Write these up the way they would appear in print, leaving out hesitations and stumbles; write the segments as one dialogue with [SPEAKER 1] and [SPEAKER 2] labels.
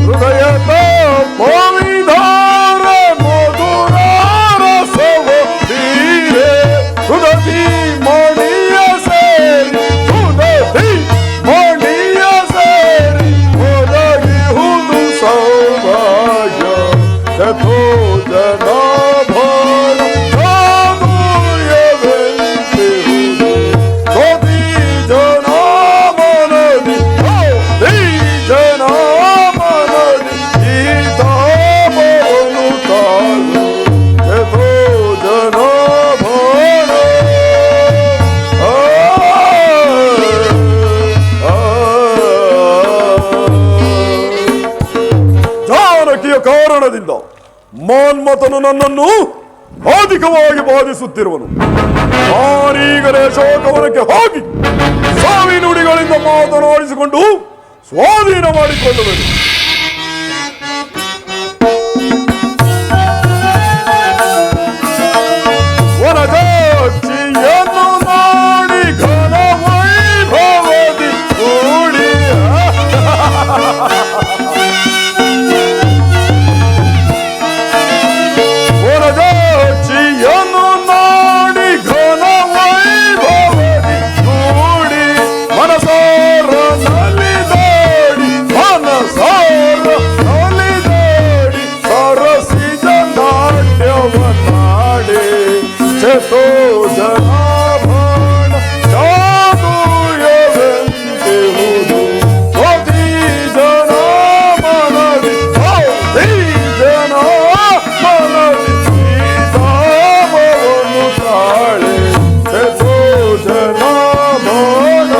[SPEAKER 1] ಹೃದಯದ ಪವಿಧಾರ ಮಧುರ ರಸವ ತೀರೆ ಹೃದಯ ಮಣಿಯ ಸೇರಿ ಹೃದಯ ಮಣಿಯ ಸೇರಿ ಒದಗಿಹುದು ಸೌಭಾಗ್ಯ ಚತೋ ಜನ ಕಾರಣದಿಂದ ಮನ್ಮಥನು ನನ್ನನ್ನು ಅಧಿಕವಾಗಿ ಬಾಧಿಸುತ್ತಿರುವನು. ನಾನೀಗಲೇ ಶೋಕವನಕ್ಕೆ ಹೋಗಿ ಸಾವಿ ನುಡಿಗಳಿಂದ ಮಾತನಾಡಿಸಿಕೊಂಡು ಸ್ವಾಧೀನ ಮಾಡಿಕೊಳ್ಳುವೆನು. ವನಜಾಕ್ಷಿಯನ್ನು ಮಾಡಿ ಘನ ವೈಭವದಿ ಕೂಡಿ ವನಜಾಕ್ಷಿಯನ್ನು ನಾಡಿ ಘನ ವೈಭವದಿ ಕೂಡಿ ಮನಸಾರ ನಲಿದಾಡಿ ಸರಸಿದ ನಾಟ್ಯವನ್ನಾಡಿ ಚತೋ ಜನಾಭರಣ ಚಾದುರ್ಯವೆಂತೆಹುದು ಗೋಧಿ ಜನ ಮನದಿ ಜನ ಮನದಿ ಸೀತಾಮವನ್ನು ತಾಳೆ ಚತೋ ಜನಾಭರಣ.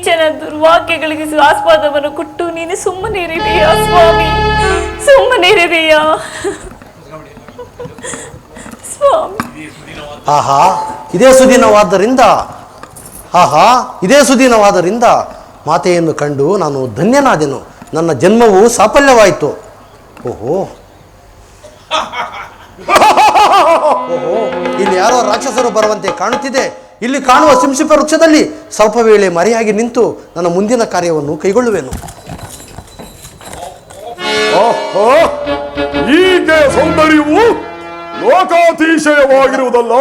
[SPEAKER 2] ನೀಚನ ದುರ್ವಾಕ್ಯಗಳಿಗೆ ಆಸ್ವಾದವನ್ನು ಕೊಟ್ಟು ನೀನು ಸುಮ್ಮನಿರಿದೆಯಾ ಸ್ವಾಮಿ? ಸುಮ್ಮನಿರಿದೆಯಾ ಸ್ವಾಮಿ?
[SPEAKER 3] ಆಹಾ ಇದೇ ಸುದಿನವಾದ್ದರಿಂದ ಮಾತೆಯನ್ನು ಕಂಡು ನಾನು ಧನ್ಯನಾದೆನು. ನನ್ನ ಜನ್ಮವು ಸಾಫಲ್ಯವಾಯಿತು. ಓಹೋ ಇಲ್ಲಿ ಯಾರೋ ರಾಕ್ಷಸರು ಬರುವಂತೆ ಕಾಣುತ್ತಿದೆ. ಇಲ್ಲಿ ಕಾಣುವ ಸಿಂಸಿಪ ವೃಕ್ಷದಲ್ಲಿ ಸ್ವಲ್ಪ ವೇಳೆ ಮರೆಯಾಗಿ ನಿಂತು ನನ್ನ ಮುಂದಿನ ಕಾರ್ಯವನ್ನು ಕೈಗೊಳ್ಳುವೆನು.
[SPEAKER 1] ಈಕೆ ಸೌಂದರ್ಯವು ಲೋಕಾತಿಶಯವಾಗಿರುವುದಲ್ಲ.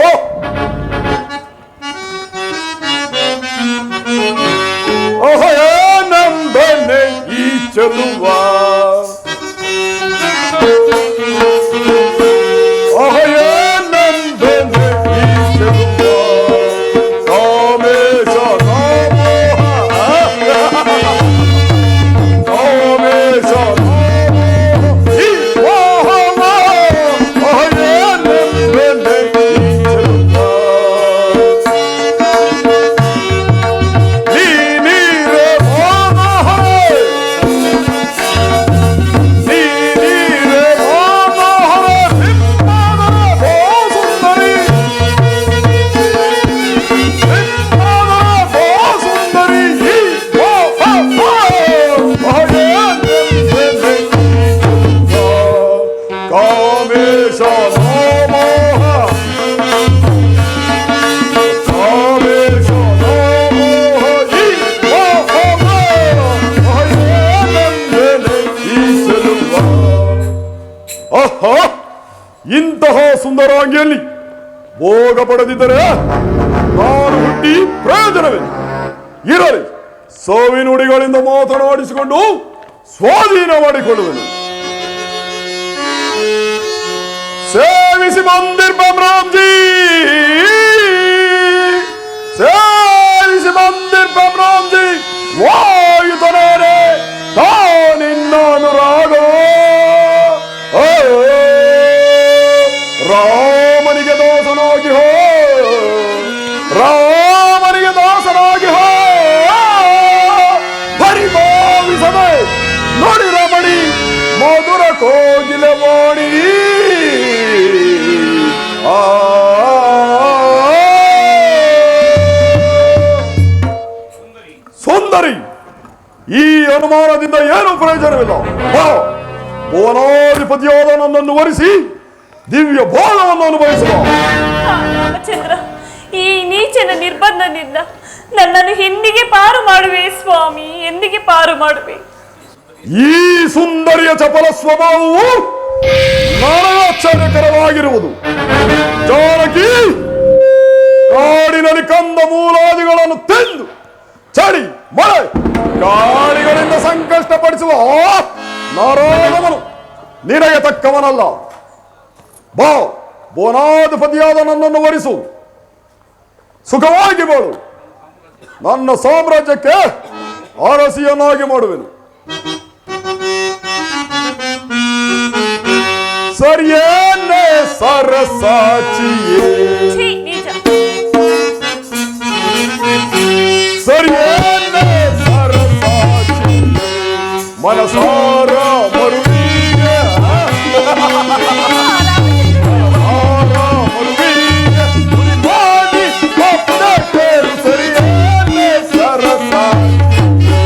[SPEAKER 1] ನಂಬನೆ ಈ ಚೆಲುವ ಇಂತಹ ಸುಂದರಾಂಗಿಯಲ್ಲಿ ಭೋಗ ಪಡೆದಿದ್ದರೆ ನಾನು ಹುಟ್ಟಿ ಪ್ರಯೋಜನವೇನು? ಇರಲಿ, ಸೋವಿನುಡಿಗಳಿಂದ ಮಾತನಾಡಿಸಿಕೊಂಡು ಸ್ವಾಧೀನ ಮಾಡಿಕೊಳ್ಳುವೆನು. ಸೇವಿಸಿ ಮಂದಿರ್ ಬಮ್ರಾಮ್ಜಿ, ಸೇವಿಸಿ ಮಂದಿರ್ ಬಮ್ರಾಮ್ಜಿ, ವಾಯುತನೇ ತಾನಿನ್ನ ಅನುರಾಗ. ರಾಮನಿಗೆ ದಾಸನಾಗಿ ಹೋ, ರಾಮನಿಗೆ ದಾಸನಾಗಿ ಹೋ, ಪರಿಭಾವಿಸದೆ ನೋಡಿ ರಮಣಿ ಮಧುರ ಕೋಗಿಲ ವಾಣಿ. ಸುಂದರಿ, ಈ ಅನುಮಾನದಿಂದ ಏನು ಪ್ರಯೋಜನವಿಲ್ಲ. ಭುವನಾಧಿಪತಿಯಾದ ನನ್ನನ್ನು ವರಿಸಿ ದಿವ್ಯ ಭೋಗವನ್ನು ಅನುಭವಿಸುವ.
[SPEAKER 2] ರಾಮಚಂದ್ರ, ಈ ನೀಚನ ನಿರ್ಬಂಧದಿಂದ ನನ್ನನ್ನು ಎಂದಿಗೆ ಪಾರು ಮಾಡುವೆ ಸ್ವಾಮಿ? ಎಂದಿಗೆ ಪಾರು ಮಾಡುವೆ?
[SPEAKER 1] ಈ ಸುಂದರಿಯ ಚಪಲ ಸ್ವಭಾವವು ಆಶ್ಚರ್ಯಕರವಾಗಿರುವುದು. ಜಾನಕಿ, ಕಾಡಿನಲ್ಲಿ ಕಂದ ಮೂಲಾದಿಗಳನ್ನು ತಿಂದು ಚಳಿ ಮಳೆ ಗಾಳಿಗಳಿಂದ ಸಂಕಷ್ಟಪಡಿಸುವ ನಾರಾಯಣವನು ನಿನಗೆ ತಕ್ಕವನಲ್ಲ. ಬಾ, ಭುವನಾಧಿಪತಿಯಾದ ನನ್ನನ್ನು ವರಿಸು, ಸುಖವಾಗಿ ಬಾಳು. ನನ್ನ ಸಾಮ್ರಾಜ್ಯಕ್ಕೆ ಅರಸಿಯನ್ನಾಗಿ ಮಾಡುವೆನು. ಸರಿಯೇನೆ ಸರಸಾಚಿಯೇ, ಸರಿಯೇನೆ ಸರಸಾಚಿಯೇ, ಮನಸಾರ ಮರುವಿಗೆ ಸರಿಯೇನೆ ಸರಸಾಚಿಯೇ.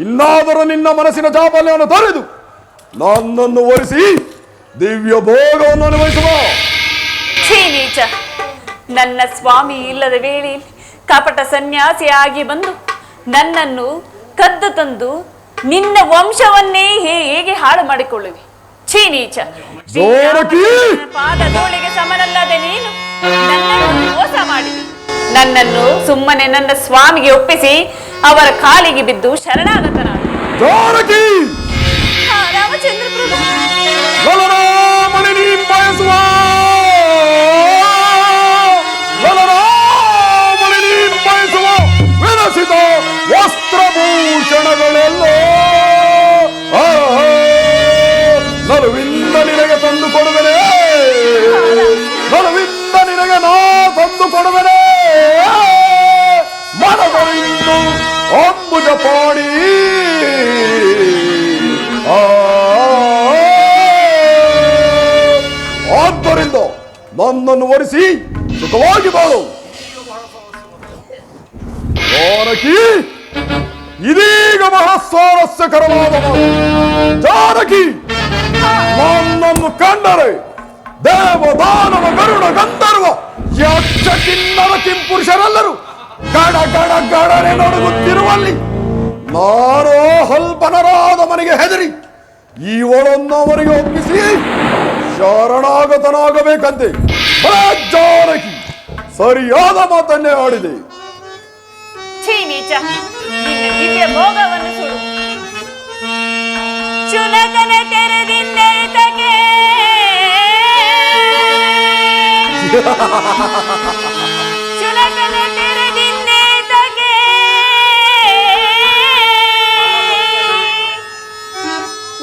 [SPEAKER 1] ಇನ್ನಾದರೂ ನಿನ್ನ ಮನಸ್ಸಿನ ಚಾಪಲ್ಯವನ್ನು ತೊರೆದು ನನ್ನನ್ನು ಒರೆಸಿ ದಿವ್ಯ ಭೋಗವನ್ನು ಅನುಭವಿಸುವ.
[SPEAKER 2] ನೀಚ, ನನ್ನ ಸ್ವಾಮಿ ಇಲ್ಲದ ವೇಳೆಯಲ್ಲಿ ಕಪಟ ಸನ್ಯಾಸಿಯಾಗಿ ಬಂದು ನನ್ನನ್ನು ಕದ್ದು ತಂದು ನಿನ್ನ ವಂಶವನ್ನೇ ಹೇಗೆ ಹಾಳು ಮಾಡಿಕೊಳ್ಳುವೆ? ಛೀ ನೀಚ! ಪಾದಧೂಳಿಗೆ ಸಮನಲ್ಲದೆ ನೀನು ನನ್ನನ್ನು ಮೋಸ ಮಾಡಿದೆ. ನನ್ನನ್ನು ಸುಮ್ಮನೆ ನನ್ನ ಸ್ವಾಮಿಗೆ ಒಪ್ಪಿಸಿ ಅವರ ಕಾಲಿಗೆ ಬಿದ್ದು ಶರಣಾಗತನಾದ. ರಾಮಚಂದ್ರ
[SPEAKER 1] ವಿರಸಿದ ವಸ್ತ್ರಭೂಷಣಗಳೆಲ್ಲ ನಲುವಿಂದ ನಿನಗೆ ತಂದು ಕೊಡುವೆನೆ, ನಲುವಿಂದ ನಿನಗೆ ನಾ ತಂದು ಕೊಡುವೆನೆ. ಮನಗಳಿಂದು ಅಂಬುಜ ಪಾಡಿ ಆದ್ದರಿಂದ ನನ್ನನ್ನು ವರಿಸಿ ಸುಖವಾಗಿ ಬಾಳು. ಜಾನಕಿ, ಇದೀಗ ಮಹಾಸ್ವಾರಸ್ಯಕರವಾದ ಜಾನಕಿ, ನನ್ನನ್ನು ಕಂಡರೆ ದೇವ ದಾನವ ಗರುಡ ಗಂಧರ್ವ ಯಕ್ಷ ಕಿನ್ನರ ಕಿಂಪುರುಷರೆಲ್ಲರೂ ಗಡ ಗಡ ಗಡನೆ ನಡುಗುತ್ತಿರುವಲ್ಲಿ ನಾನೋ ಹಲ್ಪನರಾದ ಮನೆಗೆ ಹೆದರಿ ಇವಳನ್ನು ಅವರಿಗೆ ಒಪ್ಪಿಸಿ ಶರಣಾಗತನಾಗಬೇಕಂತೆ. ಜಾನಕಿ, ಸರಿಯಾದ ಮಾತನ್ನೇ ಆಡಿದೆ.
[SPEAKER 2] ದಿವ್ಯ ಭೋಗವನ್ನು ಸುಡು. ಚುನಕನ ತೆರೆದಿಂದೆತಗೆ ಚುನಕನ ತೆರೆದಿಂದೆತಗೆ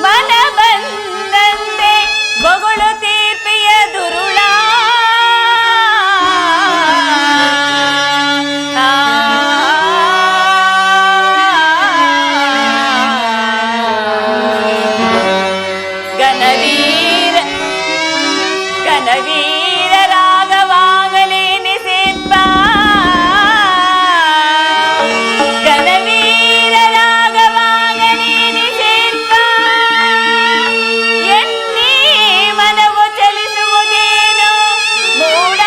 [SPEAKER 2] ಮನ ಬಂದಂತೆ ಬಗಳು ತೀರ್ಪಿಯ ದುರುಳ ಗಣವೀರ ರಾಗವಾಗಲೇ ನಿಸಿಪ್ಪ ಗಣವೀರ ರಾಗವಾಗಲೇ ನಿಸಿಪ್ಪ ಎನ್ನಿ ಮನವು ಚಲಿಸುವುದೇನು ಮೂಡ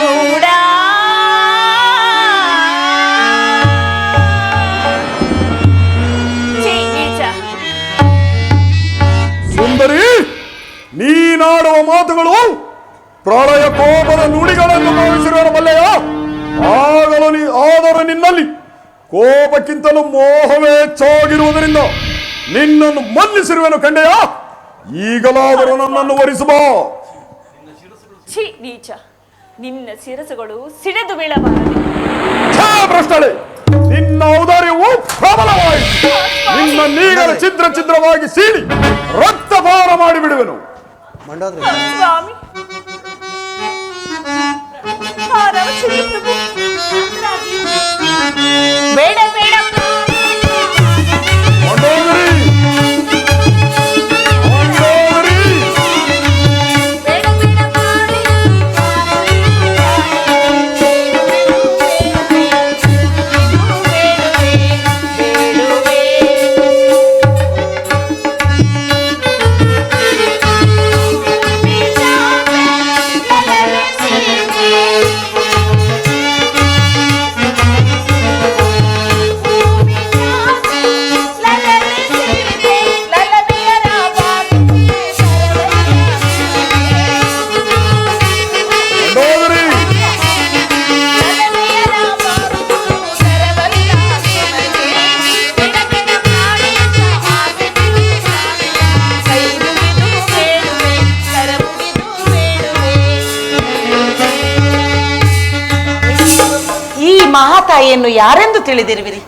[SPEAKER 2] ಮೂಡ
[SPEAKER 1] ಸುಂದರಿ, ನೀನಾಡುವ ಮಾತುಗಳು ಪ್ರಳಯ ಕೋಪದ ನುಡಿಗಳನ್ನು ಭಾವಿಸಿರುವನು ಬಲ್ಲೆಯ. ಆದರೂ ನಿನ್ನಲ್ಲಿ ಕೋಪಕ್ಕಿಂತಲೂ ಮೋಹವೇ ಹೆಚ್ಚಾಗಿರುವುದರಿಂದ ನಿನ್ನನ್ನು ಮನ್ನಿಸಿರುವೆನು ಕಂಡೆಯ. ಈಗಲಾದರೂ ನನ್ನನ್ನು ವರಿಸುವ.
[SPEAKER 2] ಛೀ ನೀಚ! ನಿನ್ನ ಶಿರಸುಗಳು ಸಿಡಿದು ಬೀಳಬಾರದು.
[SPEAKER 1] ಭ್ರಷ್ಟಳೆ, ನಿನ್ನ ಔದಾರ್ಯವು ಪ್ರಬಲವಾಯಿತು. ನಿನ್ನ ನೀಗರ ಛಿದ್ರ ಛಿದ್ರವಾಗಿ ಸೀಳಿ ರಕ್ತಪಾನ ಮಾಡಿಬಿಡುವೆನು.
[SPEAKER 2] ಸ್ವಾಮಿ, ಬೇಡ ಬೇಡ
[SPEAKER 4] ಮಹಾತಾಯಿಯನ್ನು ಯಾರೆಂದು ತಿಳಿದಿರುವಿರಿ?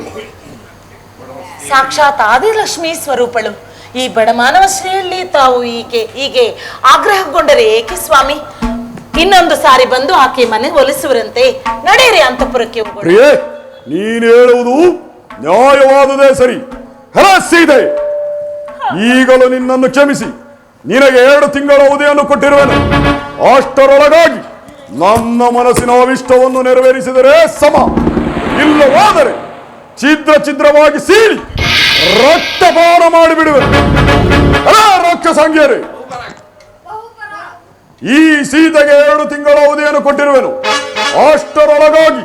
[SPEAKER 4] ಸಾಕ್ಷಾತ್ ಆದಿಲಕ್ಷ್ಮಿ ಸ್ವರೂಪಳು. ಈ ಬಡಮಾನವ ಶ್ರೀಯಲ್ಲಿ ತಾವು ಹೀಗೆ ಆಗ್ರಹಗೊಂಡರೆ ಏಕೆ ಸ್ವಾಮಿ? ಇನ್ನೊಂದು ಸಾರಿ ಬಂದು ಆಕೆ ಮನೆ ಒಲಿಸುವರಂತೆ. ನಡೆಯಿರಿ ಅಂತಃಪುರಕ್ಕೆ ಹೋಗೋಣ.
[SPEAKER 1] ನೀನು ಹೇಳುವುದು ನ್ಯಾಯವಾದುದೇ ಸರಿ. ಸೀದೆ, ಈಗಲೂ ನಿನ್ನನ್ನು ಕ್ಷಮಿಸಿ ನಿನಗೆ 2 ತಿಂಗಳ ಅವಧಿಯನ್ನು ಕೊಟ್ಟಿರುವೆನು. ಅಷ್ಟರೊಳಗಾಗಿ ನನ್ನ ಮನಸ್ಸಿನ ಅವಿಷ್ಟವನ್ನು ನೆರವೇರಿಸಿದರೆ ಸಮ, ಇಲ್ಲವಾದರೆ ಛಿದ್ರ ಛಿದ್ರವಾಗಿ ಸೀಳಿ ರಕ್ತಪಾನ ಮಾಡಿಬಿಡುವೆನು. ರಾಕ್ಷಸಾಂಗ್ಯರೇ, ಈ ಸೀತೆಗೆ 2 ಕಳುಹಿಸಿಕೊಟ್ಟಿರುವೆನು. ಅಷ್ಟರೊಳಗಾಗಿ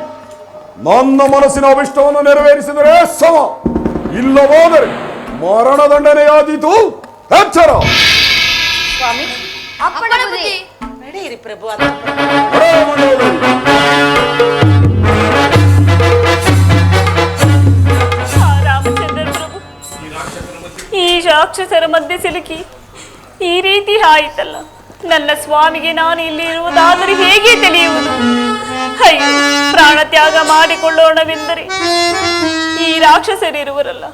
[SPEAKER 1] ನನ್ನ ಮನಸ್ಸಿನ ಅಭಿಷ್ಟವನ್ನು ನೆರವೇರಿಸಿದರೆ ಸಮ, ಇಲ್ಲವಾದರೆ ಮರಣದಂಡನೆಯಾದೀತು. ಎಚ್ಚರ.
[SPEAKER 4] ಸ್ವಾಮಿ
[SPEAKER 5] ಅಪ್ಪಣೆ.
[SPEAKER 4] ನಡೆಯಿರಿ ಪ್ರಭು.
[SPEAKER 1] ಹೊರೇ ಮಂಡೋದರಿ.
[SPEAKER 2] ರಾಮಚಂದ್ರ ಪ್ರಭು, ಈ ರಾಕ್ಷಸರ ಮಧ್ಯೆ ಸಿಲುಕಿ ಈ ರೀತಿ ಆಯಿತಲ್ಲ. ನನ್ನ ಸ್ವಾಮಿಗೆ ನಾನು ಇಲ್ಲಿ ಇರುವುದಾದರೆ ಹೇಗೆ ತಿಳಿಯುವುದು? ಅಯ್ಯೋ, ಪ್ರಾಣ ತ್ಯಾಗ ಮಾಡಿಕೊಳ್ಳೋಣವೆಂದರೆ ಈ ರಾಕ್ಷಸರಿರುವರಲ್ಲ.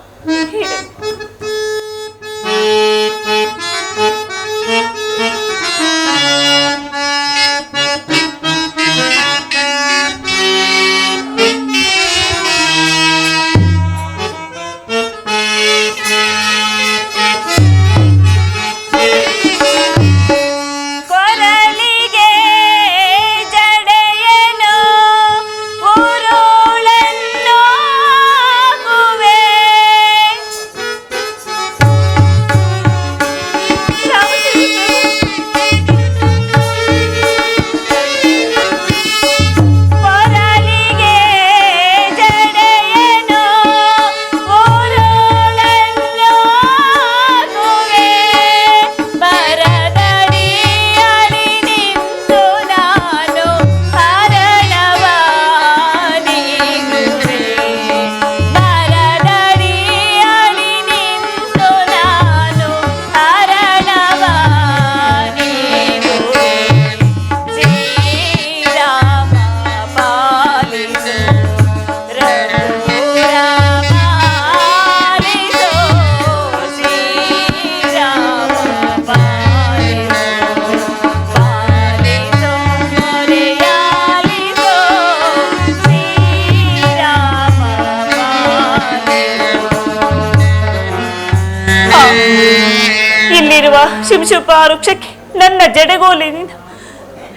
[SPEAKER 2] ಇಲ್ಲಿರುವ ಶಿಂಶುಪ ವೃಕ್ಷಕ್ಕೆ ನನ್ನ ಜಡೆಗೋಲಿನಿಂದ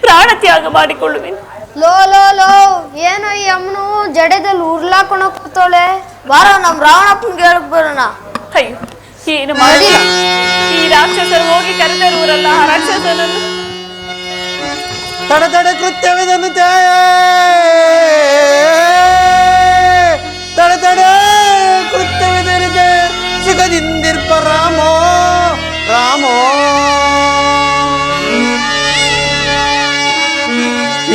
[SPEAKER 2] ಪ್ರಾಣ ತ್ಯಾಗ ಮಾಡಿಕೊಳ್ಳುವೆನು.
[SPEAKER 5] ಲೋ ಲೋ ಲೋ, ಏನೋ ಈ ಅಮ್ಮನು ಜಡೆದಲ್ಲಿ ಉರ್ಲಾಕೊಂಡು ಕೂತೋಳೆ. ಬಾರ ನಮ್ ರಾವಣಪ್ಪನ್ಗೆ ಹೇಳಕ್ ಬರೋಣ.
[SPEAKER 2] ಅಯ್ಯೋ, ಏನು ಮಾಡಿಲ್ಲ. ಈ ರಾಕ್ಷಸರು ಹೋಗಿ ಕರೆತರುವರಲ್ಲ ಆ ರಾಕ್ಷಸನನ್ನು.
[SPEAKER 3] ತಡೆ ಕೃತ್ಯವಿದನು ತ್ಯಾಯ, ತಡೆ ಕೃತ್ಯವಿದನಿಗೆ ಸಿಗದಿಂದಿರ್ಪ ರಾಮೋ ರಾಮೋ.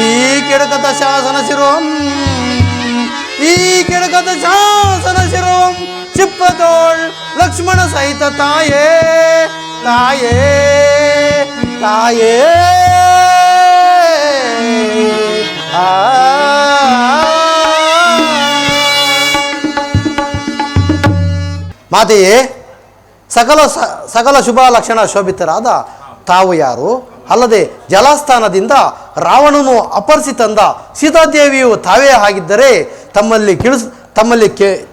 [SPEAKER 3] ಈ ಕೆಡಕದ ಶಾಸನ ಶಿರೋಂ, ಈ ಕೆಡಕದ ಶಾಸನ ಶಿರೋಂ ಚಿಪ್ಪತೋಳ್ ಲಕ್ಷ್ಮಣ ಸಹಿತ ತಾಯೇ ತಾಯೇ ತಾಯೇ. ಮಾತೆಯೇ, ಸಕಲ ಶುಭ ಲಕ್ಷಣ ಶೋಭಿತರಾದ ತಾವು ಯಾರು? ಅಲ್ಲದೆ ಜಲಸ್ಥಾನದಿಂದ ರಾವಣನು ಅಪಹರಿಸಿ ತಂದ ಸೀತಾದೇವಿಯು ತಾವೇ ಆಗಿದ್ದರೆ ತಮ್ಮಲ್ಲಿ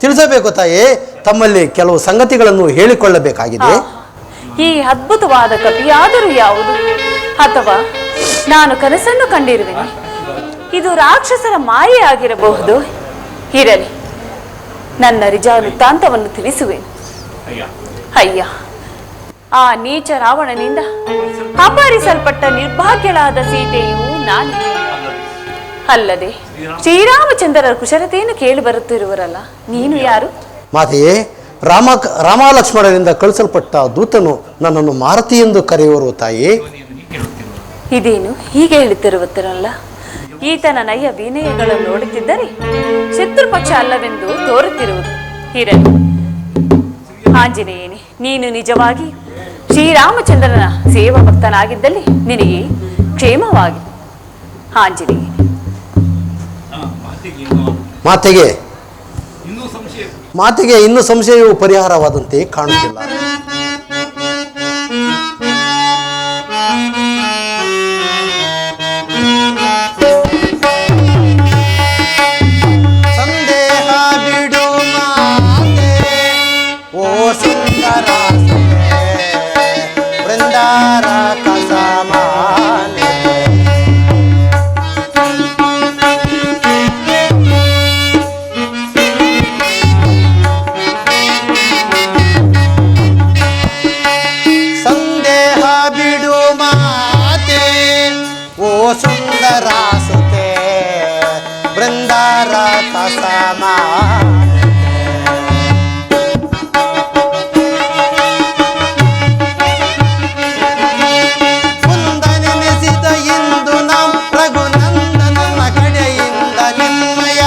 [SPEAKER 3] ತಿಳಿಸಬೇಕು ತಾಯೇ. ತಮ್ಮಲ್ಲಿ ಕೆಲವು ಸಂಗತಿಗಳನ್ನು ಹೇಳಿಕೊಳ್ಳಬೇಕಾಗಿದೆ.
[SPEAKER 2] ಈ ಅದ್ಭುತವಾದ ಕವಿಯಾದರೂ ಯಾವುದು? ಅಥವಾ ನಾನು ಕನಸನ್ನು ಕಂಡಿರುವೆನೆ? ಇದು ರಾಕ್ಷಸರ ಮಾಯೆ ಆಗಿರಬಹುದು. ಇರಲಿ, ನನ್ನ ನಿಜ ವೃತ್ತಾಂತವನ್ನು ತಿಳಿಸುವೆನು. ಅಯ್ಯ, ಆ ನೀಚ ರಾವಣನಿಂದ ಅಪಹರಿಸಲ್ಪಟ್ಟ ನಿರ್ಭಾಗ್ಯಳಾದ ಸೀತೆಯು ನಾನೇ. ಅಲ್ಲದೆ ಶ್ರೀರಾಮಚಂದ್ರರ ಕುಶಲತೆಯನ್ನು ಕೇಳಿ ಬರುತ್ತಿರುವರಲ್ಲ, ನೀನು ಯಾರು?
[SPEAKER 3] ಮಾತೆಯೇ, ರಾಮ ಲಕ್ಷ್ಮಣರಿಂದ ಕಳಿಸಲ್ಪಟ್ಟ ದೂತನು ನನ್ನನ್ನು ಮಾರುತಿ ಎಂದು ಕರೆಯುವರು ತಾಯಿ.
[SPEAKER 2] ಇದೇನು ಹೀಗೆ ಹೇಳುತ್ತಿರುವುದರಲ್ಲ? ಈತನ ನಯ ವಿನಯಗಳನ್ನು ನೋಡುತ್ತಿದ್ದರೆ ಶತ್ರುಪಕ್ಷ ಅಲ್ಲವೆಂದು ತೋರುತ್ತಿರುವುದು. ಇರಲಿ, ಆಂಜನೇಯನೇ, ನೀನು ನಿಜವಾಗಿ ಶ್ರೀರಾಮಚಂದ್ರನ ಸೇವಾ ಭಕ್ತನಾಗಿದ್ದಲ್ಲಿ ನಿನಗೆ ಕ್ಷೇಮವಾಗಿ. ಆಂಜನೇಯನೇ,
[SPEAKER 3] ಮಾತೆಗೆ ಇನ್ನೂ ಸಂಶಯವು ಪರಿಹಾರವಾದಂತೆ ಕಾಣುತ್ತಿಲ್ಲ. ಸಂದೇಹ ಬಿಡು ಮಾತೆ, ಓ ಸುಂದರ ಬೃಂದಾರ ಕಸಮಾನೆ. ಸುಂದರ ಸುತೆ ಬೃಂದಾರ ಕಸಮ ಮುಂದನೆನೆಸಿದ ಇಂದು ನಂ ರಘುನಂದನನ ಕಡೆಯಿಂದ ನಿಮ್ಮಯ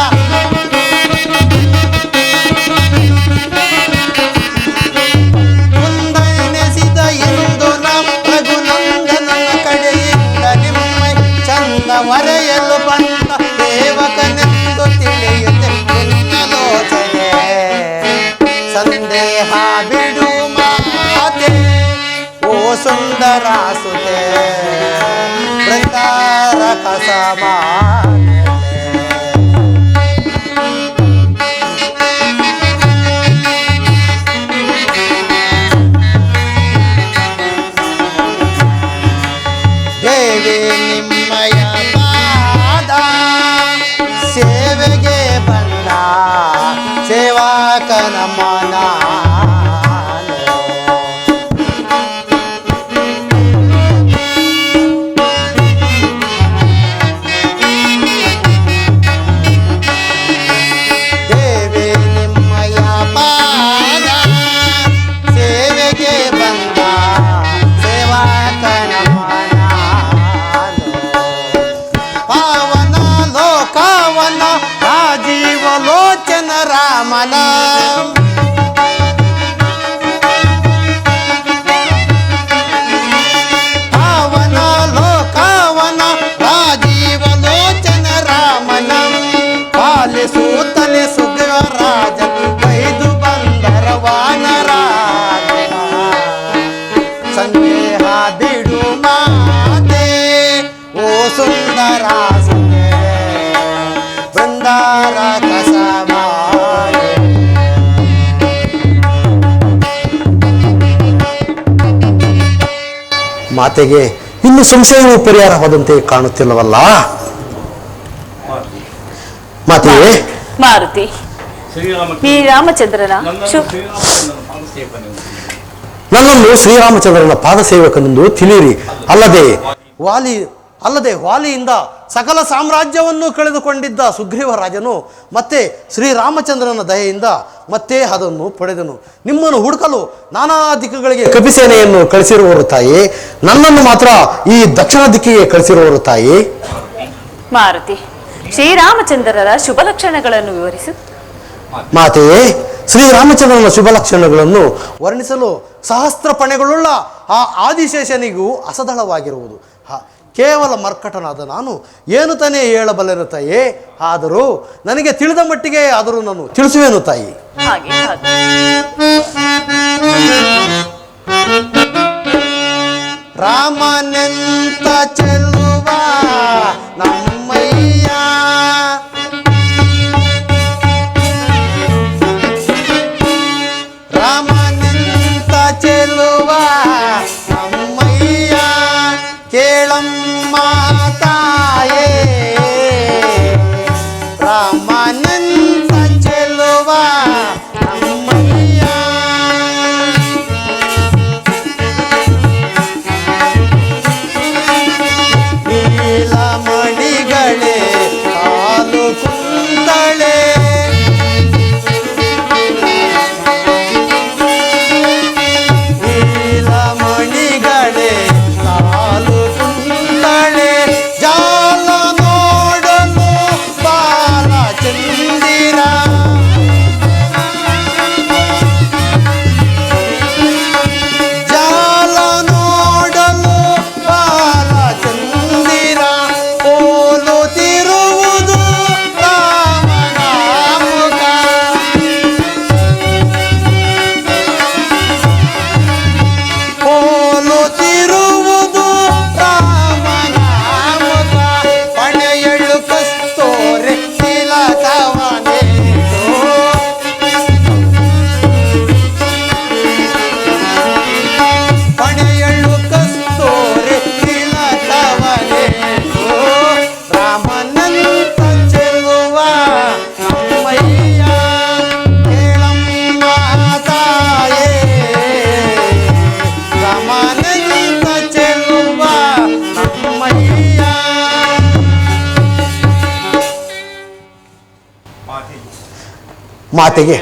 [SPEAKER 3] ಮುಂದನೆನೆಸಿದ ಇಂದು ನಂ ರಘುನಂದನನ ಕಡೆಯಿಂದ ನಿಮ್ಮಯ ಚಂದ ಮರೆಯಲು ಬಂದ ದೇವಕನೆಂದು ತಿಳಿಯುತ್ತೆ ನಿನ್ನಲೋಚನೆ ಸಂದೇಹ ಬಿಡು ಮಾತೆ ಓ ಸುಂದರ ಸುತೆ ಬೃಂದಾರ ಕಸಮ ದೇವಿ ನಿಮ್ಮಯ ಪಾದ ಸೇವೆಗೆ ಬಂದ ಸೇವಾಕನ ಮನ ದೇವಿ ನಿಮ್ಮಯ ಪಾದ ಸೇವೆಗೆ ಬಂದ ಸೇವಾಕನ ಮನ ಪಾವನ ಲೋಕವನ ರಾಜೀವ ಲೋಚನ ರಾಮನ ಪಾವನ ಲೋಕವನ ರಾಜೀವ ಲೋಚನ ರಾಮನ ಪಾಲಿಸುತ್ತಲೆ ಸುಗ್ರೀವರಾಜ ಬೈದು ಬಂದರ ವಾನರಾಜ ಸಂದೇಹ ಬಿಡು ಮಾತೆ ಓ ಸುಂದರ ಸುತೆ ಬೃಂದಾರ ಕಸಮ ಮಾತೆಗೆ ಇನ್ನು ಸಂಶಯವು ಪರಿಹಾರವಾದಂತೆ ಕಾಣುತ್ತಿಲ್ಲವಲ್ಲ ಮಾತೆಯೇ
[SPEAKER 2] ಮಾರುತಿ ಈ ರಾಮಚಂದ್ರನ
[SPEAKER 3] ನನ್ನನ್ನು ಶ್ರೀರಾಮಚಂದ್ರನ ಪಾದ ಸೇವಕನೆಂದು ತಿಳಿಯಿರಿ. ಅಲ್ಲದೆ ವಾಲಿಯಿಂದ ಸಕಲ ಸಾಮ್ರಾಜ್ಯವನ್ನು ಕಳೆದುಕೊಂಡಿದ್ದ ಸುಗ್ರೀವ ರಾಜನು ಮತ್ತೆ ಶ್ರೀರಾಮಚಂದ್ರನ ದಯೆಯಿಂದ ಮತ್ತೆ ಅದನ್ನು ಪಡೆದನು. ನಿಮ್ಮನ್ನು ಹುಡುಕಲು ನಾನಾ ದಿಕ್ಕುಗಳಿಗೆ ಕಪಿಸೇನೆಯನ್ನು ಕಳಿಸಿರುವರು ತಾಯಿ, ನನ್ನನ್ನು ಮಾತ್ರ ಈ ದಕ್ಷಿಣ ದಿಕ್ಕಿಗೆ ಕಳಿಸಿರುವರು ತಾಯಿ.
[SPEAKER 2] ಮಾರುತಿ, ಶ್ರೀರಾಮಚಂದ್ರರ ಶುಭ ಲಕ್ಷಣಗಳನ್ನು ವಿವರಿಸು.
[SPEAKER 3] ಮಾತೆಯೇ, ಶ್ರೀರಾಮಚಂದ್ರನ ಶುಭ ಲಕ್ಷಣಗಳನ್ನು ವರ್ಣಿಸಲು ಸಹಸ್ರ ಪಣೆಗಳುಳ್ಳ ಆ ಆದಿಶೇಷನಿಗೂ ಅಸದಳವಾಗಿರುವುದು. ಕೇವಲ ಮರ್ಕಟನಾದ ನಾನು ಏನು ತಾನೇ ಹೇಳಬಲ್ಲೆನು ತಾಯಿ. ಆದರೂ ನನಗೆ ತಿಳಿದ ಮಟ್ಟಿಗೆ ಆದರೂ ನಾನು ತಿಳಿಸುವೆನು ತಾಯಿ.
[SPEAKER 2] ಹಾಗೆ
[SPEAKER 3] ರಾಮನೆಂತ ಚೆಲ್ಲುವ ನಮ್ಮಯ್ಯ, ರಾಮನೆಂತ ಚೆಲ್ಲುವ ನಮ್ಮಯ್ಯ, ಕೇಳಮ್ಮ ತಾಯೇ ರಾಮನೆಂತ ಚೆಲ್ಲುವ ನಮ್ಮಯ್ಯ. ಮಾತೆಗೆ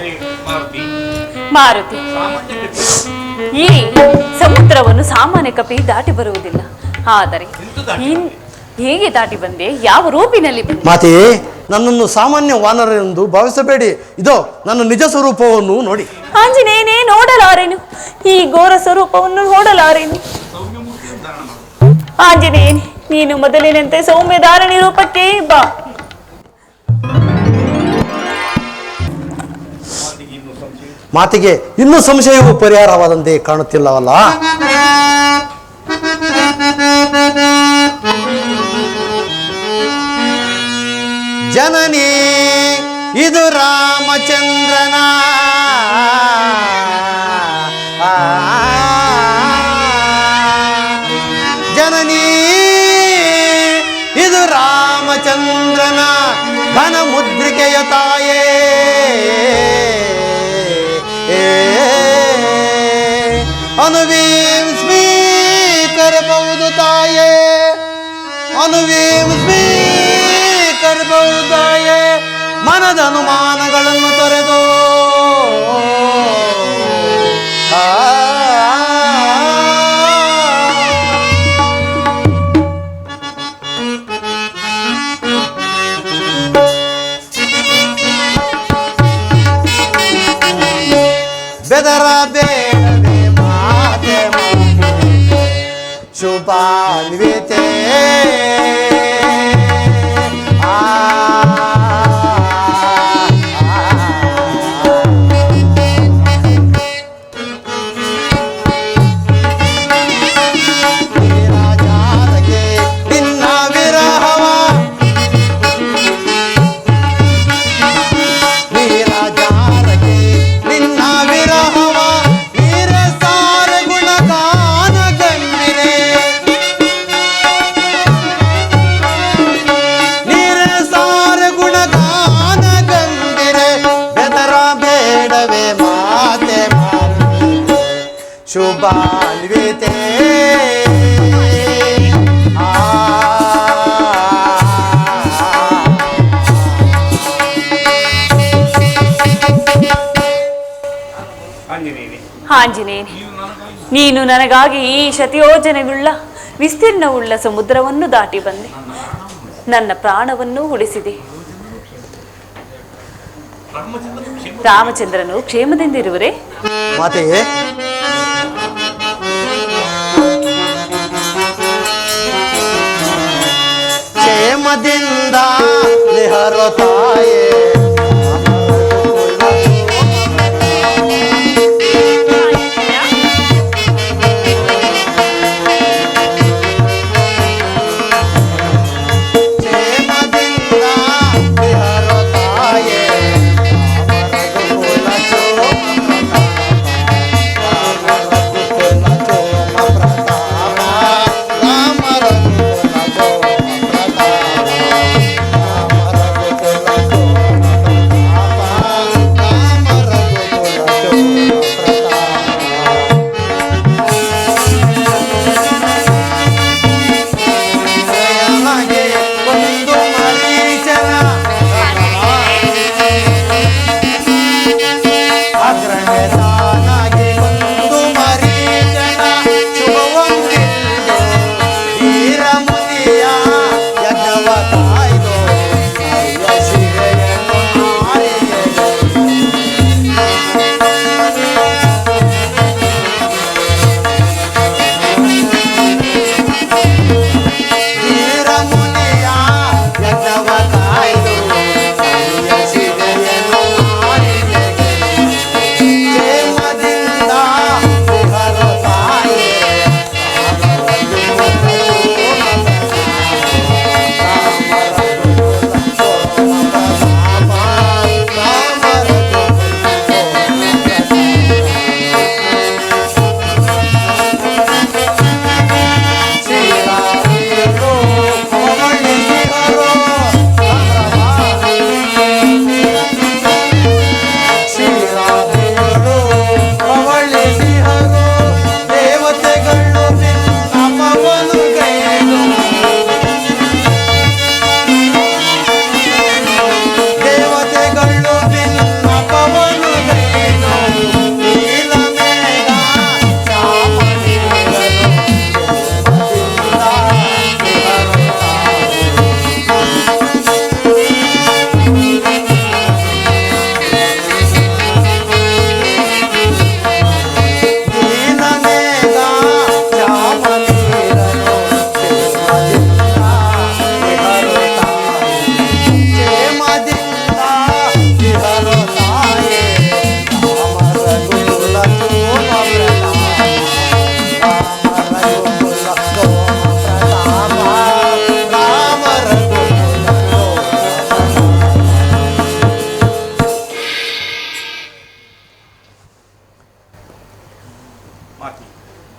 [SPEAKER 2] ಮಾರುತಿ, ಈ ಸಮುದ್ರವನ್ನು ಸಾಮಾನ್ಯ ಕಪಿ ದಾಟಿ ಬರುವುದಿಲ್ಲ. ಆದರೆ ಹೇಗೆ ದಾಟಿ ಬಂದೆ? ಯಾವ ರೂಪಿನಲ್ಲಿ ಬಂದೆ?
[SPEAKER 3] ಮಾತೆಯೇ, ನನ್ನನ್ನು ಸಾಮಾನ್ಯ ವಾನರೆಂದು ಭಾವಿಸಬೇಡಿ. ಇದೋ ನನ್ನ ನಿಜ ಸ್ವರೂಪವನ್ನು ನೋಡಿ.
[SPEAKER 2] ಆಂಜನೇಯನೇ, ನೋಡಲಾರೆನು, ಈ ಘೋರ ಸ್ವರೂಪವನ್ನು ನೋಡಲಾರೆನು. ಆಂಜನೇಯನೇ, ನೀನು ಮೊದಲಿನಂತೆ ಸೌಮ್ಯ ಧಾರಣಿ ರೂಪಕ್ಕೆ ಬಾ.
[SPEAKER 3] ಮಾತಿಗೆ ಇನ್ನೂ ಸಂಶಯವು ಪರಿಹಾರವಾದಂತೆ ಕಾಣುತ್ತಿಲ್ಲವಲ್ಲ? ಜನನಿ ಇದು ರಾಮಚಂದ್ರನ ಜನನಿ ಇದು ರಾಮಚಂದ್ರನ ಘನ ಮುದ್ರಿಕೆಯ ತಾಯೇ. ಅನುವೀಂ ಸ್ವೀಕರಬಹುದು ತಾಯೇ, ಅನುವೀಂ ಸ್ವೀಕರಬಹುದು ತಾಯೇ. ಮನದ ಅನುಮಾನಗಳನ್ನು ತೊರೆದು ಬೆದರ ಬೇಡವೇ ಮಾತೆ ಶುಭಾನ್ವಿತೆ. ಶುಭಾನ್ವಿತೆ.
[SPEAKER 2] ಆಂಜನೇಯನೇ, ನೀನು ನನಗಾಗಿ ಈ ಶತಯೋಜನೆಯುಳ್ಳ ವಿಸ್ತೀರ್ಣವುಳ್ಳ ಸಮುದ್ರವನ್ನು ದಾಟಿ ಬಂದೆ. ನನ್ನ ಪ್ರಾಣವನ್ನು ಉಳಿಸಿದೆ. ರಾಮಚಂದ್ರನು ಕ್ಷೇಮದಿಂದಿರುವರೆ?
[SPEAKER 3] ಮಾತೆಯೇ, ಕ್ಷೇಮದಿಂದ ನಿಹರೋ ತಾಯೇ.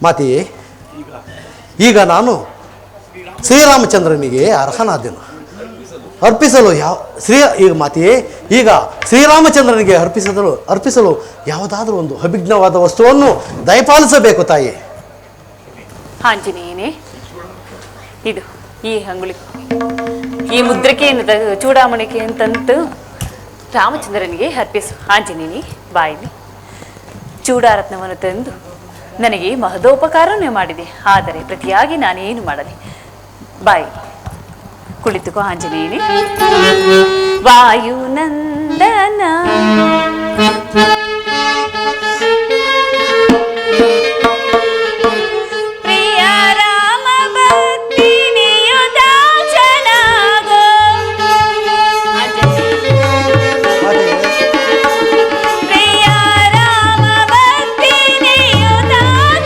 [SPEAKER 3] ಮಾತೆಯೇ, ಈಗ ನಾನು ಶ್ರೀರಾಮಚಂದ್ರನಿಗೆ ಅರ್ಹನಾದೆನು. ಅರ್ಪಿಸಲು ಈಗ ಮಾತೆಯೇ, ಈಗ ಶ್ರೀರಾಮಚಂದ್ರನಿಗೆ ಅರ್ಪಿಸಲು ಯಾವುದಾದ್ರೂ ಒಂದು ಅಭಿಜ್ಞವಾದ ವಸ್ತುವನ್ನು ದಯಪಾಲಿಸಬೇಕು ತಾಯಿ.
[SPEAKER 2] ಆಂಜನೇಯನೇ, ಇದು ಈ ಅಂಗುಳಿ, ಈ ಮುದ್ರಿಕೆಯನ್ನು ಚೂಡಾಮಣಿಕೆ ಅಂತಂತು ರಾಮಚಂದ್ರನಿಗೆ ಅರ್ಪಿಸು. ಆಂಜನೇಯನೇ, ಬಾಯಿಲಿ ಚೂಡಾರತ್ನವನ್ನು ತಂದು ನನಗೆ ಮಹದೋಪಕಾರವೇ ಮಾಡಿದೆ. ಆದರೆ ಪ್ರತಿಯಾಗಿ ನಾನೇನು ಮಾಡಲಿ? ಬಾಯಿ ಕುಳಿತುಕೋ ಆಂಜನೇಯನೇ. ವಾಯುನಂದನ ಪ್ರಿಯ ರಾಮ ಭಕ್ತಿ ನಿಯುತ ಚೆನ್ನಾಗೋ. ಪ್ರಿಯ ರಾಮ ಭಕ್ತಿ ನಿಯುತ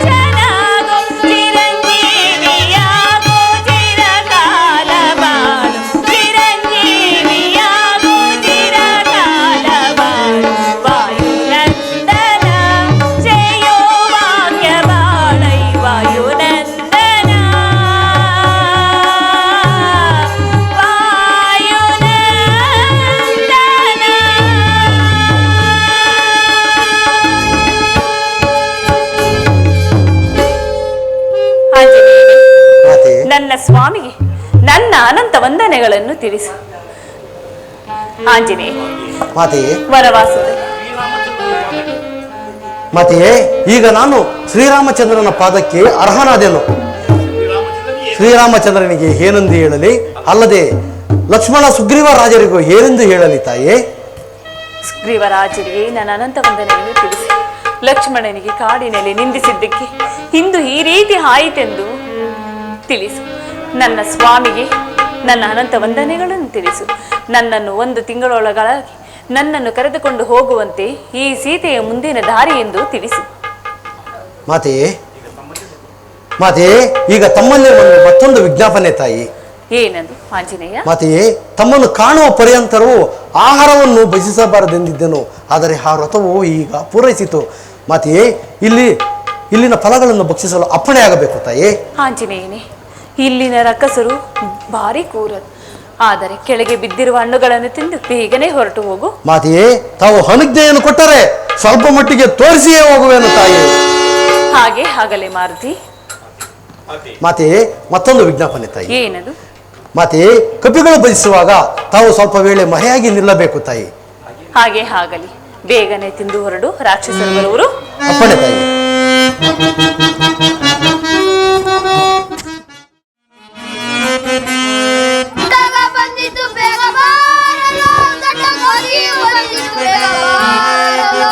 [SPEAKER 2] ಚೆನ್ನಾಗೋ. ಚಿರಂಜೀವಿಯಾಗೋ ಚಿರಕಾಲ ಬಾಳು. ಚಿರಂಜೀವಿಯಾಗೋ ಚಿರಕಾಲ ಬಾಳು. ವಾಯುನಂದನ ಜಯೋ ವಾಕ್ಯ ಬಾಳೈ. ವಾಯುನಂದನ ಆಂಜನೇಯನೇ,
[SPEAKER 3] ಮಾತೆ
[SPEAKER 2] ನನ್ನ ಸ್ವಾಮಿಗೆ ನನ್ನ ಅನಂತ ವಂದನೆಗಳನ್ನು ತಿಳಿಸು. ಆಂಜನೇಯ,
[SPEAKER 3] ಮಾತೆಯೇ
[SPEAKER 2] ವನವಾಸದಲ್ಲಿ
[SPEAKER 3] ಮಾತೆಯೇ, ಈಗ ನಾನು ಶ್ರೀರಾಮಚಂದ್ರನ ಪಾದಕ್ಕೆ ಅರ್ಹನಾದೆನು. ಶ್ರೀರಾಮಚಂದ್ರನಿಗೆ ಏನೆಂದು ಹೇಳಲಿ, ಅಲ್ಲದೆ ಲಕ್ಷ್ಮಣ ಸುಗ್ರೀವ ರಾಜರಿಗೂ ಏನೆಂದು ಹೇಳಲಿ ತಾಯೇ?
[SPEAKER 2] ಸುಗ್ರೀವರಾಜರಿಗೆ ನನ್ನ ಅನಂತ ವಂದನೆಯನ್ನು ತಿಳಿಸಿ. ಲಕ್ಷ್ಮಣನಿಗೆ ಕಾಡಿನಲ್ಲಿ ನಿಂದಿಸಿದ್ದಕ್ಕೆ ಇಂದು ಈ ರೀತಿ ಆಯಿತೆಂದು ತಿಳಿಸು. ನನ್ನ ಸ್ವಾಮಿಗೆ ನನ್ನ ಅನಂತ ವಂದನೆಗಳನ್ನು ತಿಳಿಸು. ನನ್ನನ್ನು 1 ತಿಂಗಳೊಳಗಾಗಿ ನನ್ನನ್ನು ಕರೆದುಕೊಂಡು ಹೋಗುವಂತೆ ಈ ಸೀತೆಯ ಮುಂದಿನ ದಾರಿ ಎಂದು ತಿಳಿಸು.
[SPEAKER 3] ಮಾತೆಯೇ, ಈಗ ತಮ್ಮಲ್ಲಿ ಮತ್ತೊಂದು ವಿಜ್ಞಾಪನೆ ತಾಯಿ.
[SPEAKER 2] ಏನದು ಆಂಜನೇಯ?
[SPEAKER 3] ಮಾತೆಯೇ, ತಮ್ಮನ್ನು ಕಾಣುವ ಪರ್ಯಂತರವೂ ಆಹಾರವನ್ನು ಭಜಿಸಬಾರದೆಂದಿದ್ದೆನು. ಆದರೆ ಆ ವ್ರತವು ಈಗ ಪೂರೈಸಿತು. ಮಾತೆಯೇ, ಇಲ್ಲಿನ ಫಲಗಳನ್ನು ಭಕ್ಷಿಸಲು ಅಪ್ಪಣೆ ಆಗಬೇಕು ತಾಯೇ.
[SPEAKER 2] ಆಂಜನೇಯನೇ, ಇಲ್ಲಿನ ರಕ್ಕಸರು ಭಾರಿ ಕೂರದು. ಆದರೆ ಕೆಳಗೆ ಬಿದ್ದಿರುವ ಹಣ್ಣುಗಳನ್ನು ತಿಂದು ಬೇಗನೆ ಹೊರಟು ಹೋಗು.
[SPEAKER 3] ಮಾತೆಯೇ, ತಾವು ಅನುಜ್ಞೆಯನ್ನು ಕೊಟ್ಟರೆ ಸ್ವಲ್ಪ ಮಟ್ಟಿಗೆ ತೋರಿಸಿಯೇ ಹೋಗುವೆನು ತಾಯಿ.
[SPEAKER 2] ಹಾಗೆ ಆಗಲೇ ಮಾರುತಿ.
[SPEAKER 3] ಮಾತೆಯೇ, ಮತ್ತೊಂದು ವಿಜ್ಞಾಪನೆ ತಾಯಿ.
[SPEAKER 2] ಏನದು?
[SPEAKER 3] ಮಾತೆಯೇ, ಕಪಿಗಳು ಭಜಿಸುವಾಗ ತಾವು ಸ್ವಲ್ಪ ವೇಳೆ ಮರೆಯಾಗಿ ನಿಲ್ಲಬೇಕು ತಾಯಿ.
[SPEAKER 2] ಹಾಗೆ ಆಗಲಿ. ಬೇಗನೆ ತಿಂದು ಹೊರಡು, ರಾಕ್ಷಸರು ಬರುವರು.
[SPEAKER 3] ಅಪ್ಪಣೆ ತಾಯಿ.
[SPEAKER 5] ಬೇಗ ಬಂದಿದ್ದು ಬೇಗ ಬಾರಲು, ದಟ್ಟ ಗೋಧಿ ಬಂದಿದ್ದು ಬೇಗ ಬಾರಲು.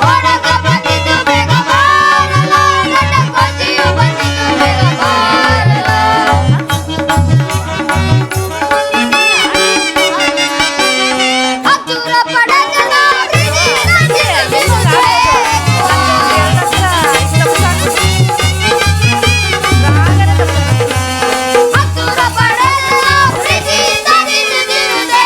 [SPEAKER 5] ಓಡಕ ಬಂದಿದ್ದು ಬೇಗ ಬಾರಲು, ದಟ್ಟ ಗೋಧಿಯು ಬಂದಿದ್ದು ಬೇಗ ಬಾರಲು. ಹತ್ತೂರ ಪಡಗನ ಪ್ರೀತಿ ನಂದಿಸಬೇಕು. ಹತ್ತೂರ ಪಡಗನ ಪ್ರೀತಿ ನಂದಿಸಬೇಕು.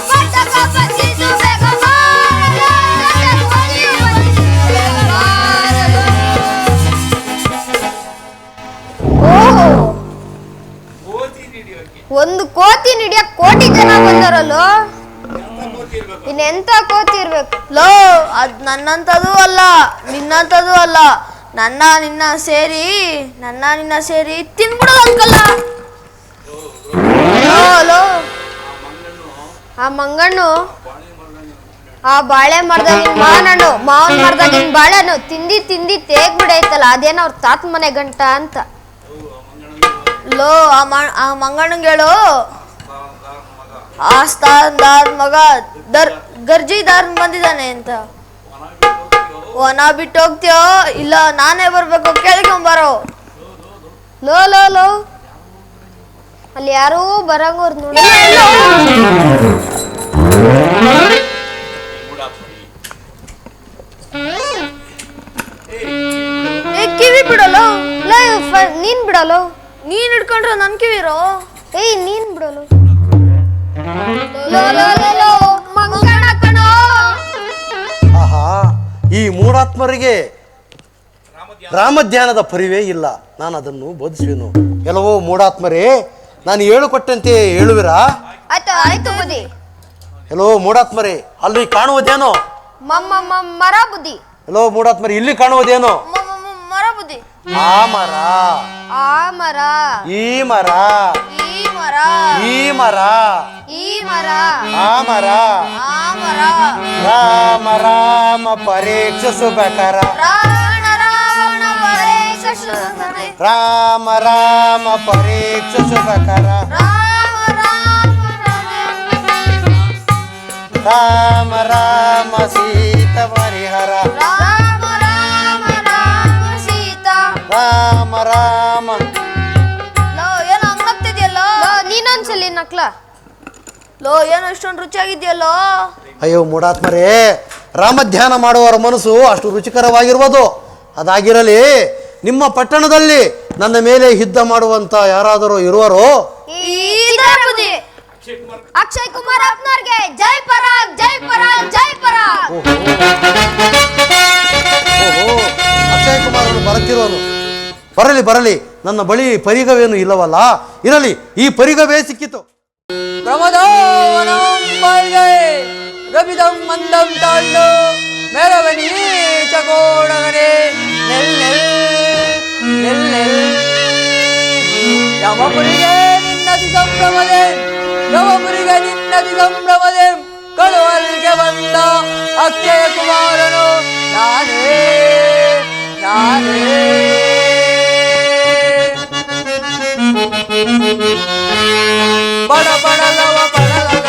[SPEAKER 5] ಪಟ್ಟಕ ಬಂದಿದ್ದು ಬೇಗ ಬಾರಲು, ದಟ್ಟ ಗೋಧಿಯು ಬಂದಿದ್ದು ಬೇಗ ಬಾರಲು. ಒಂದು ಕೋತಿ ಹಿಡಿಯಕ್ ಕೋಟಿ ಜನ ಬಂದಾರಲ್ಲೋ. ಇನ್ನೆಂತ ಕೋತಿ ಇರ್ಬೇಕು ಲೋ? ಅದ್ ನನ್ನಂತದೂ ಅಲ್ಲ, ನಿನ್ನಂತದೂ ಅಲ್ಲ. ನನ್ನ ನಿನ್ನ ಸೇರಿ ತಿನ್ಬಿಡೋದಕ್ಕಲ್ಲ. ಲೋ, ಆ ಮಂಗಣ್ಣು ಆ ಬಾಳೆ ಮರದಾಗಿನ ಮಾವನ ಮರದಾಗಿನ ಬಾಳೆಹಣ್ಣು ತಿಂದಿ ತೇಗ್ಬಿಡೈತಲ್ಲ, ಅದೇನೋ ಅವ್ರ ತಾತ ಮನೆ ಗಂಟ ಅಂತ. ಲೋ, ಆ ಮಂಗಣ್ಣಂಗೆ ಹೇಳು, ಆಸ್ಥಾನದಾರ ಮಗ ಗರ್ಜಿದಾರ್ ಬಂದಿದ್ದಾನೆ ಅಂತ. ನಾ ಬಿಟ್ಟು ಹೋಗ್ತೀಯೋ ಇಲ್ಲ ನಾನೇ ಬರ್ಬೇಕು? ಕೇಳ್ಕೊಂಬರೋ. ಲೋ ಅಲ್ಲಿ ಯಾರೂ ಬರಂಗೋರ್ ನೋಡಿ. ಕಿವಿ ಬಿಡಲು. ನೀನ್ ಬಿಡಲು. ನೀನ್ ಹಿಡ್ಕೊಂಡ್ರೆ ನನ್ ಕಿವಿರೋ. ನೀನ್ ಬಿಡಲು. ಲೋ ಲೋ ಲೋ ಲೋ ಮಂಗಣ ಕಣೋ.
[SPEAKER 3] ಆಹಾ, ಈ ಮೂಢಾತ್ಮರಿಗೆ ರಾಮಧ್ಯಾನದ ಪರಿವೇ ಇಲ್ಲ. ನಾನು ಅದನ್ನು ಬೋಧಿಸುವೆನು. ಕೆಲವೋ ಮೂಢಾತ್ಮರೇ, ನಾನು ಹೇಳಿಕೊಟ್ಟಂತೆ ಹೇಳುವಿರಾ?
[SPEAKER 5] ಆಯ್ತು ಆಯ್ತು ಬುದ್ಧಿ.
[SPEAKER 3] ಎಲ್ಲೋ ಮೂಢಾತ್ಮರೇ, ಅಲ್ಲಿ ಕಾಣುವುದೇನೋ?
[SPEAKER 5] ಮರ ಬುದ್ಧಿ.
[SPEAKER 3] ಎಲ್ಲೋ ಮೂಢಾತ್ಮರೇ, ಇಲ್ಲಿ ಕಾಣುವುದೇನೋ?
[SPEAKER 5] ಮರ ಬುದ್ಧಿ.
[SPEAKER 3] ಆ ಮರ,
[SPEAKER 5] ಆ ಮರ,
[SPEAKER 3] ಈ ಮರ,
[SPEAKER 5] ಈ ಮರ,
[SPEAKER 3] ಈ ಮರ,
[SPEAKER 5] ಈ ಮರ,
[SPEAKER 3] ಆ ಮರ.
[SPEAKER 5] ಆ ಮರ.
[SPEAKER 3] ರಾಮ ರಾಮ ಪರೀಕ್ಷಿಸಬೇಕಾರ,
[SPEAKER 5] ರಾವಣ ರಾವಣ ಪರೀಕ್ಷಿಸುತ್ತದೆ.
[SPEAKER 3] ರಾಮ ರಾಮ ಪರೀಕ್ಷಿಸಬೇಕಾರ,
[SPEAKER 5] ರಾಮ ರಾಮ
[SPEAKER 3] ರಾಮ ರಾಮ ಸೀತ ಪರಿಹರ,
[SPEAKER 5] ರಾಮ ರಾಮ ರಾಮ ಸೀತಾ.
[SPEAKER 3] ರಾಮ ರಾಮ.
[SPEAKER 5] ಲೋ ಏನೋ ಹಂಗತ್ತಿದ್ಯಲ್ಲೋ. ನೀನೊಂದ್ಸಲಿ ನಕ್ಲ. ಲೋ ಏನೋ ಇಷ್ಟೊಂದು ರುಚಿಯಾಗಿದ್ಯಲ್ಲೋ.
[SPEAKER 3] ಅಯ್ಯೋ ಮೂಢಾತ್ಮರೇ, ರಾಮಧ್ಯಾನ ಮಾಡುವವರ ಮನಸ್ಸು ಅಷ್ಟು ರುಚಿಕರವಾಗಿರುವುದು. ಅದಾಗಿರಲಿ, ನಿಮ್ಮ ಪಟ್ಟಣದಲ್ಲಿ ನನ್ನ ಮೇಲೆ ಯುದ್ಧ ಮಾಡುವಂತ ಯಾರಾದರೂ ಇರುವರೋ?
[SPEAKER 5] ಬುದ್ಧಿ. ಅಕ್ಷಯ್ ಕುಮಾರ್ ಅಪ್ನರ್ಗೆ ಜೈ ಪರಾಗ್, ಜೈ ಪರಾಗ್, ಜೈ ಪರಾಗ್.
[SPEAKER 3] ಓಹೋ, ಅಕ್ಷಯ್ ಕುಮಾರ್ ಅವರು ಬರುತ್ತಿರುವನು. ಬರಲಿ ಬರಲಿ, ನನ್ನ ಬಳಿ ಪರಿಗವೇನು ಇಲ್ಲವಲ್ಲ. ಇರಲಿ, ಈ ಪರಿಗವೇ ಸಿಕ್ಕಿತು.
[SPEAKER 6] ರವಿದಂ ಮಂದಂ ತಾಂಡು ಮೆರವನಿ ಚಕೋಡಗರೆ ನೆಲ್ ನೆಲ್ ನೆಲ್ ನೆಲ್. ಯಮಪುರಿಗೆ ನಿನ್ನದಿ ಸಂಭ್ರಮದೆ, ಯಮಪುರಿಗೆ ನಿನ್ನದಿ ಸಂಭ್ರಮದೆ, ಕಳುವಲ್ಗೆ ಬಂದ ಅಕ್ಷಯ ಕುಮಾರನು ನಾನೇ ನಾನೇ. ಬಡ ಬಡಲವ ಬಡಲಗ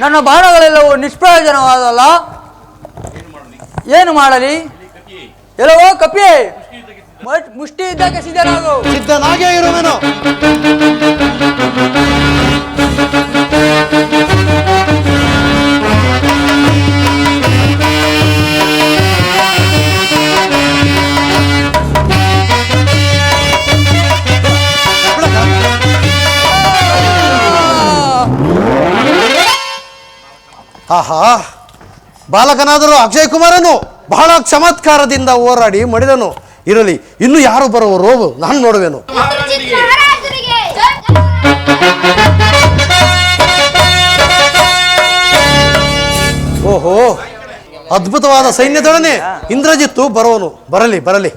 [SPEAKER 6] ನನ್ನ ಬಾಣಗಳೆಲ್ಲವೂ ನಿಷ್ಪ್ರಯೋಜನವಾದಲ್ಲ. ಏನು ಮಾಡಲಿ? ಎಲ್ಲವೋ ಕಪಿ, ಮುಷ್ಟಿ ಇದ್ದಕ್ಕೆ ಸಿದ್ಧನಾಗು.
[SPEAKER 3] ಸಿದ್ಧನಾಗೇ ಇರುವೆನು. ಆಹಾ, ಬಾಲಕನಾದರೂ ಅಕ್ಷಯ್ ಕುಮಾರನು ಬಹಳ ಚಮತ್ಕಾರದಿಂದ ಹೋರಾಡಿ ಮಡಿದನು. ಇರಲಿ, ಇನ್ನು ಯಾರು ಬರುವರೋ ನಾನು ನೋಡುವೆನು. ಓಹೋ, ಅದ್ಭುತವಾದ ಸೈನ್ಯದೊಡನೆ ಇಂದ್ರಜಿತ್ತು ಬರುವನು. ಬರಲಿ ಬರಲಿ.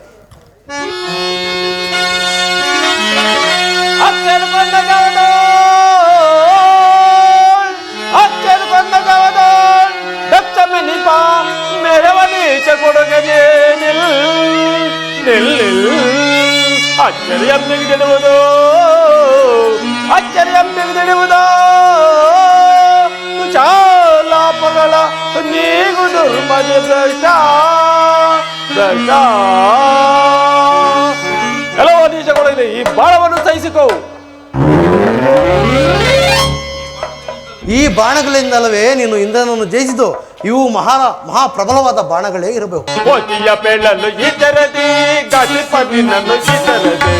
[SPEAKER 7] ಆಶ್ಚರ್ಯಂ ಬಿಗಿದಿಡುವುದು, ಆಶ್ಚರ್ಯಂ ಬಿಗಿದಿಡುವುದು, ಚಾಲಾಪಗಳ ನೀಗು ದುರ್ಮದಿ ಭ್ರಷ್ಟ ಭ್ರಷ್ಟ. ಕೆಲವು ದೇಶಗಳಿದೆ, ಈ ಬಾಣವನ್ನು ಸಹಿಸಿಕೋ.
[SPEAKER 3] ಈ ಬಾಣಗಳಿಂದಲವೇ ನೀನು ಇಂದ್ರನನ್ನು ಜಯಿಸಿದ್ದು. ಇವು ಮಹಾಪ್ರಬಲವಾದ ಬಾಣಗಳೇ ಇರಬೇಕು.
[SPEAKER 7] ಕೋತಿಯ ಬೆಳ್ಳಲು ಇತರದೆ, ಗತಿಪತಿನನ್ನು ಇತರದೆ,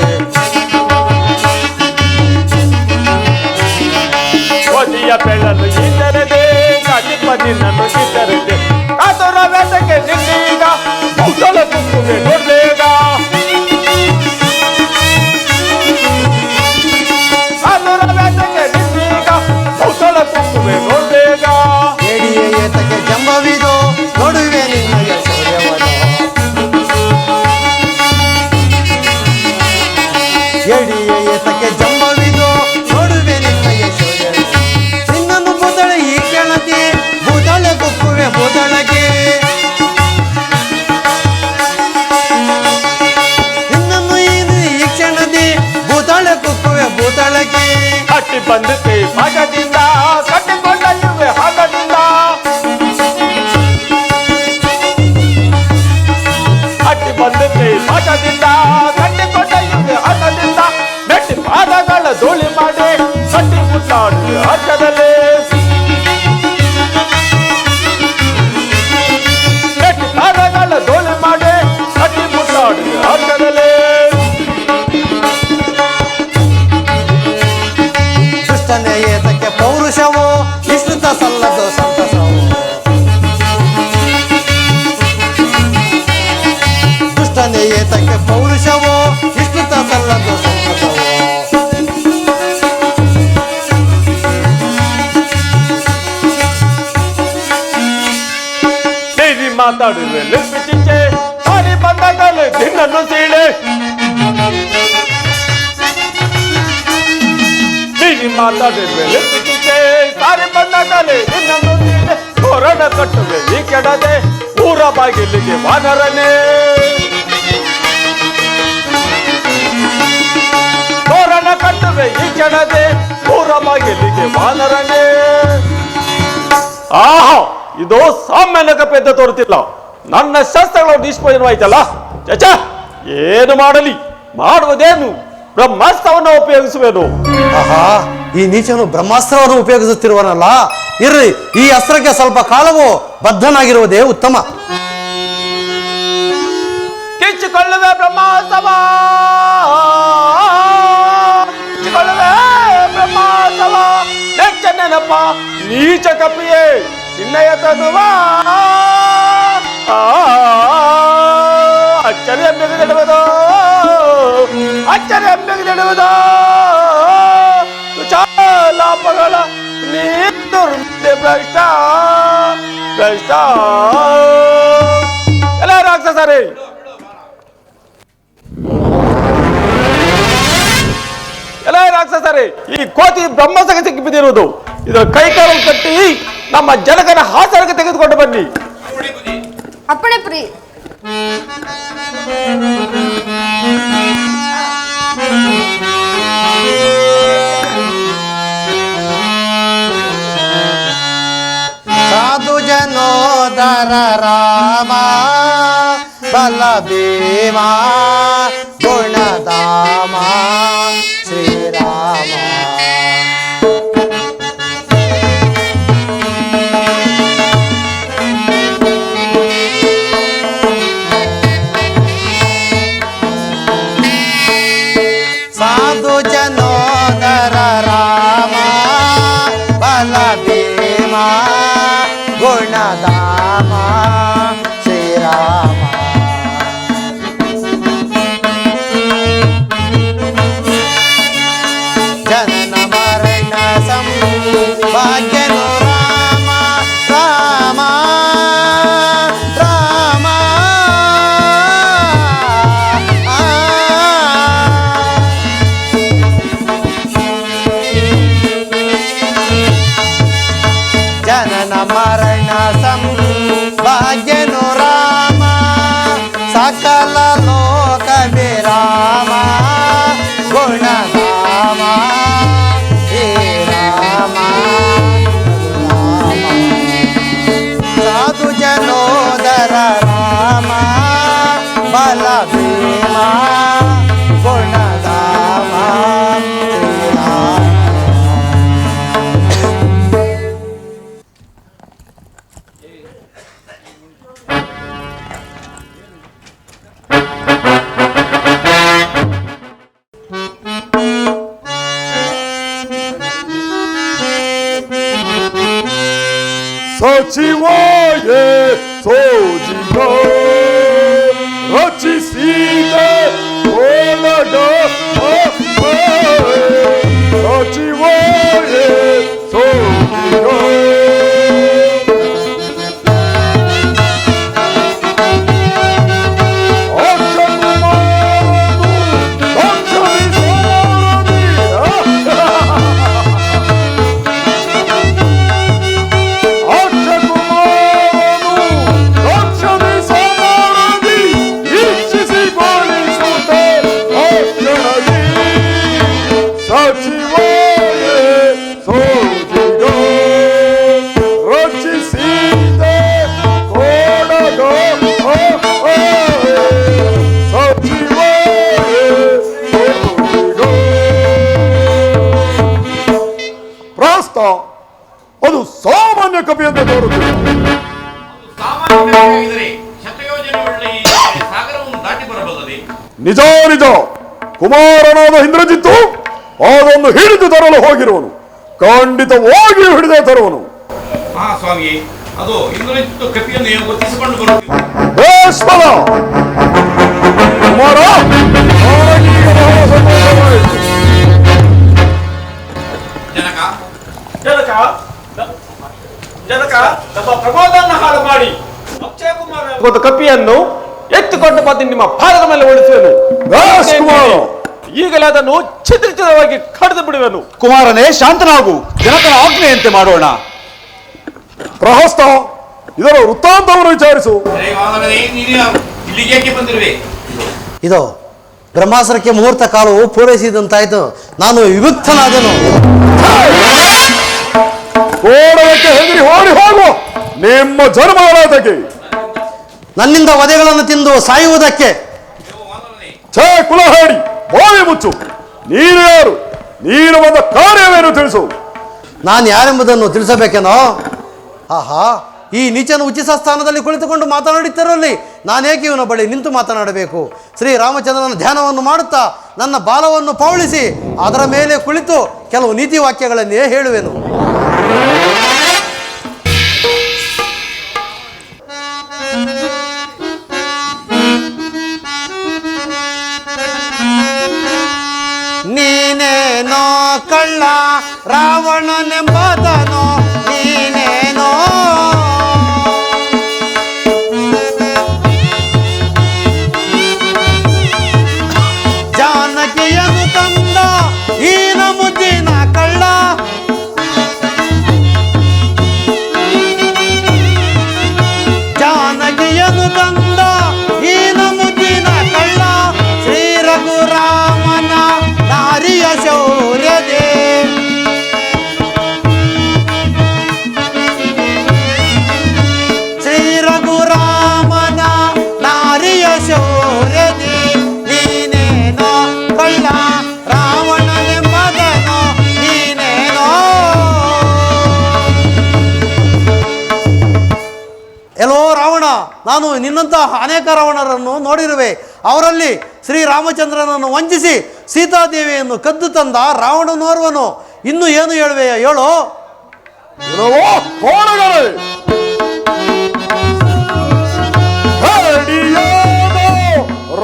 [SPEAKER 7] ಕೋತಿಯ ಬೆಳ್ಳಲು ಇತರದೆ, ಗತಿಪತಿನನ್ನು ಇತರದೆ. ಕಾತುರ ವ್ಯಾಸಕ್ಕೆ ನಿನ್ನೀಗ ಔಷಧ ಕುಕ್ಕುವೆ ನೋಡ್ಬೇಗ, ಕಾತುರ ವ್ಯಾಸಕ್ಕೆ ನಿನ್ನೀಗ ಔಷಧ ಕುಕ್ಕುವೆ ನೋಡ್ಬೇಗ.
[SPEAKER 3] ಏಡಿಯ ಏತಕ್ಕೆ ಜಂಬವಿದೋ ನೋಡುವೆ ನಿನ್ನಯ ಶೌರ್ಯವನು, ಏಡಿಯ ಏತಕ್ಕೆ ಜಂಬವಿದೋ ನೋಡುವೆ ನಿನ್ನಯ ಶೌರ್ಯವನು. ನಿನ್ನನ್ನು ಬುದಳೆ ಈ ಕೆಳಗೆ ಬುದಳೆ ಕುಕ್ಕುವೆ ಬುದಳಗೆ, ನಿನ್ನನ್ನು ಈ ಕ್ಷಣದಿ ಬುದಳೆ ಕುಕ್ಕುವೆ ಬುದಳಗೆ.
[SPEAKER 7] ಕಟ್ಟಿ ಬಂದಿತ್ತೆ ಪಾಠದಿಂದ, ಕಟ್ಟಿಕೊಂಡ ಇರುವೆ ಹಾಗದಿಂದ, ಕಟ್ಟಿ ಬಂದಿತ್ತೆ ಪಾಠದಿಂದ, ಕಟ್ಟಿಕೊಂಡ ಇರುವೆ ಹಾಗದಿಂದ. ನೆಟ್ಟಿ ಪಾದಗಳ ಧೂಳಿ ಮಾಡಿ ಕಟ್ಟಿ ಮುಟ್ಟಾಡುವೆ ಹರ್ಷದಲ್ಲಿ, ನೆಟ್ಟಿ ಪಾದಗಳ ಧೂಳಿ ಮಾಡಿ ಕಟ್ಟಿ ಮುಟ್ಟಾಡುವೆ ಹರ್ಷದಲ್ಲಿ.
[SPEAKER 3] ದುಷ್ಟನೇ ಏತಕ್ಕೆ ಪೌರುಷವೋ ವಿಶ್ರುತ ಸಲ್ಲದು ಸಂತಸವು, ದುಷ್ಟನೇ ಏತಕ್ಕೆ ಪೌರುಷವೋ ವಿಶ್ರುತ ಸಲ್ಲದು ಸಂತಸವು.
[SPEAKER 7] ದೇವಿ ಮಾತಾಡುವೆ ಲಿಪಿಚಿಂಚೆ, ಸಾರಿ ಬಂದಾಗಲೇ ದಿನನ್ನು ಸೀಳೆ. ದೇವಿ ಮಾತಾಡುವೆ ಲಿಪಿಚಿಂಚೆ, ಸಾರಿ ಬಂದಾಗಲೇ ದಿನನ್ನು ಸೀಳೆ. ತೋರಣ ಕಟ್ಟುವೆ ಈ ಕೆಡದೆ, ಊರ ಬಾಗಿಲಿಗೆ ವಾನರನೇ. ತೋರಣ ಕಟ್ಟುವೆ ಈ ಕೆಡದೆ, ಊರ ಬಾಗಿಲಿಗೆ ವಾನರನೇ. ಆಹಾ, ಇದು ಸಾಮಾನ್ಯ ಕಪ್ಪೆದ್ದ ತೋರುತ್ತಿಲ್ಲ. ನನ್ನ ಶಸ್ತ್ರಗಳು ನಿಷ್ಪ್ರಯೋಜನವಾಯ್ತಲ್ಲ. ಚಚ, ಏನು ಮಾಡಲಿ, ಮಾಡುವುದೇನು? ಬ್ರಹ್ಮಾಸ್ತ್ರವನ್ನು ಉಪಯೋಗಿಸುವೆನು.
[SPEAKER 3] ಆಹಾ, ಈ ನೀಚನು ಬ್ರಹ್ಮಾಸ್ತ್ರವನ್ನು ಉಪಯೋಗಿಸುತ್ತಿರುವನಲ್ಲ. ಇರ್ರಿ, ಈ ಅಸ್ತ್ರಕ್ಕೆ ಸ್ವಲ್ಪ ಕಾಲವೋ ಬದ್ಧನಾಗಿರುವುದೇ ಉತ್ತಮ.
[SPEAKER 7] ಕಿಚ್ಚಿಕೊಳ್ಳುವೆ ಬ್ರಹ್ಮಾಸ್ತ್ರವ, ಕಿಚ್ಚಿಕೊಳ್ಳುವೆ ಬ್ರಹ್ಮಾಸ್ತ್ರವ. ನೆಚ್ಚ ನೆನಪ ನೀಚ ಕಪಿಯೇ ನಿನ್ನಯ ತನುವ, ಅಚ್ಚರಿಯ ಬೆಗೆದಿಡುವುದು, ಅಚ್ಚರಿಯ ಬೆಗೆದಿಡುವುದು. ಚಾಲಾಪಗಳ ನೀರ್ದೆ ಭ್ರಷ್ಟ ಭ್ರಷ್ಟ. ಎಲ್ಲ ರಾಕ್ಷಸರೇ, ಎಲ್ಲ ರಾಕ್ಷಸರೇ, ಈ ಕೋತಿ ಬ್ರಹ್ಮಸಗೆ ಸಿಕ್ಕಿ ಬಿದ್ದಿರುವುದು. ಇದರ ಕೈಕಾಲು ಕಟ್ಟಿ ನಮ್ಮ ಜನಕನ ಹಾಸನಕ್ಕೆ ತೆಗೆದುಕೊಂಡು ಬನ್ನಿ.
[SPEAKER 5] ಅಪ್ಪಣೆ ಪ್ರೀ.
[SPEAKER 3] ಸಾಧು ಜನೋದರ ರಾಮ ಬಲ ಭೀಮ ಗುಣಧಾಮ ಶ್ರೀರಾಮ. ಸಾಧು ಜನೋದರ ರಾಮ ಬಲ ಭೀಮ ಗುಣಧಾಮ ಶ್ರೀರಾಮ.
[SPEAKER 1] ಸಚಿವಾಯೇ ಸೋಜಿಗ ರಚಿಸಿದೆ ಓಲಗ ಸಚಿವಾಯೇ ಸೋಜಿಗ ಅದು ಸಾಮಾನ್ಯ ಕವಿಯಂತೆ ತೋರುತ್ತದೆ. ನಿಜ ನಿಜ, ಕುಮಾರನಾದ ಇಂದ್ರಜಿತ್ತು ಅದನ್ನು ಹಿಡಿದು ತರಲು ಹೋಗಿರುವನು, ಖಂಡಿತವಾಗಿಯೂ ಹಿಡಿದೇ ತರುವನು.
[SPEAKER 8] ಸ್ವಾಮಿ, ಅದು ಇಂದ್ರಜಿತ್ತು ಕಪಿಯನ್ನು ವರ್ತಿಸಿಕೊಂಡು ಬರುತ್ತಿದೆ.
[SPEAKER 1] ಕುಮಾರ,
[SPEAKER 7] ಜನಕ ಜನಕ ನಮ್ಮ ಪ್ರಬೋಧನ ಹಾಳು ಮಾಡಿ ಅಕ್ಷಯ ಕುಮಾರ ಕಪಿಯನ್ನು ಎತ್ತಿಕೊಂಡು ಬಂದು ನಿಮ್ಮ ಪಾದದ ಮೇಲೆ ಉಳಿಸುವೆನು. ಈಗಲೇ ಅದನ್ನು ಛಿದ್ರವಾಗಿ ಕಡಿದು ಬಿಡುವೆನು.
[SPEAKER 9] ಕುಮಾರನೇ, ಶಾಂತನಾಗು. ಜನಕನ ಆಜ್ಞೆಯಂತೆ ಮಾಡೋಣ.
[SPEAKER 1] ಪ್ರಹಸ್ತ, ಇದರ ವೃತ್ತಾಂತವನ್ನು ವಿಚಾರಿಸು.
[SPEAKER 8] ಇಲ್ಲಿಗೆ ಬಂದಿರುವೆ?
[SPEAKER 3] ಇದು ಬ್ರಹ್ಮಾಸ್ತ್ರಕ್ಕೆ ಮುಹೂರ್ತ ಕಾಲವು ಪೂರೈಸಿದಂತಾಯ್ತು. ನಾನು ವಿಭಕ್ತನಾದನು.
[SPEAKER 1] ಓಡೋದಕ್ಕೆ ಹೆದರಿ ಓಡಿ ಹೋಗು. ನಿಮ್ಮ ಜನ್ಮಕ್ಕೆ
[SPEAKER 3] ನನ್ನಿಂದ ವಧೆಗಳನ್ನು ತಿಂದು ಸಾಯುವುದಕ್ಕೆ.
[SPEAKER 1] ಛೇ ಕುಲಹೇಡಿ, ಬಾಯಿ ಮುಚ್ಚು. ನೀನು ಯಾರು? ನೀನು ಬಂದ ಕಾರ್ಯವೇನು ತಿಳಿಸು.
[SPEAKER 3] ನಾನು ಯಾರೆಂಬುದನ್ನು ತಿಳಿಸಬೇಕೇನೋ? ಆಹಾ, ಈ ನೀಚನ ಉಚಿತ ಸ್ಥಾನದಲ್ಲಿ ಕುಳಿತುಕೊಂಡು ಮಾತನಾಡುತ್ತಿರಲಿ ನಾನೇಕೆ ಇವನ ಬಳಿ ನಿಂತು ಮಾತನಾಡಬೇಕು? ಶ್ರೀರಾಮಚಂದ್ರನ ಧ್ಯಾನವನ್ನು ಮಾಡುತ್ತಾ ನನ್ನ ಬಾಲವನ್ನು ಪೌಳಿಸಿ ಅದರ ಮೇಲೆ ಕುಳಿತು ಕೆಲವು ನೀತಿ ವಾಕ್ಯಗಳನ್ನೇ ಹೇಳುವೆನು. ನೀನೇನೋ ಕಳ್ಳ ರಾವಣನೆಂಬುದನೋ ನೀನೇನೋ ಜಾನಕಿಯನ್ನು ತಂದ ಈನ ಮುದ್ದಿನ ಕಳ್ಳ ಜಾನಕಿಯನ್ನು ತಂದ ಈನ ಮುದ್ದಿನ ಕಳ್ಳ ಶ್ರೀ ರಘುರಾಮನ ನಾರಿಯ ಶೌರ್ಯದೇ ಶ್ರೀ ರಘುರಾಮನ ನಾರಿಯ ಶೌರ್ಯದೇ ನೀನೇನೋ ಕಳ್ಳ ರಾವಣನೆಂಬುದನೋ ನೀನೇನೋ. ಎಲ್ಲೋ ರಾವಣ, ನಾನು ನಿನ್ನಂತಹ ಅನೇಕ ರಾವಣರನ್ನು ನೋಡಿರುವೆ. ಅವರಲ್ಲಿ ಶ್ರೀರಾಮಚಂದ್ರನನ್ನು ವಂಚಿಸಿ ಸೀತಾದೇವಿಯನ್ನು ಕದ್ದು ತಂದ ರಾವಣನೋರ್ವನು. ಇನ್ನು ಏನು ಹೇಳುವೆಯ ಹೇಳೋ?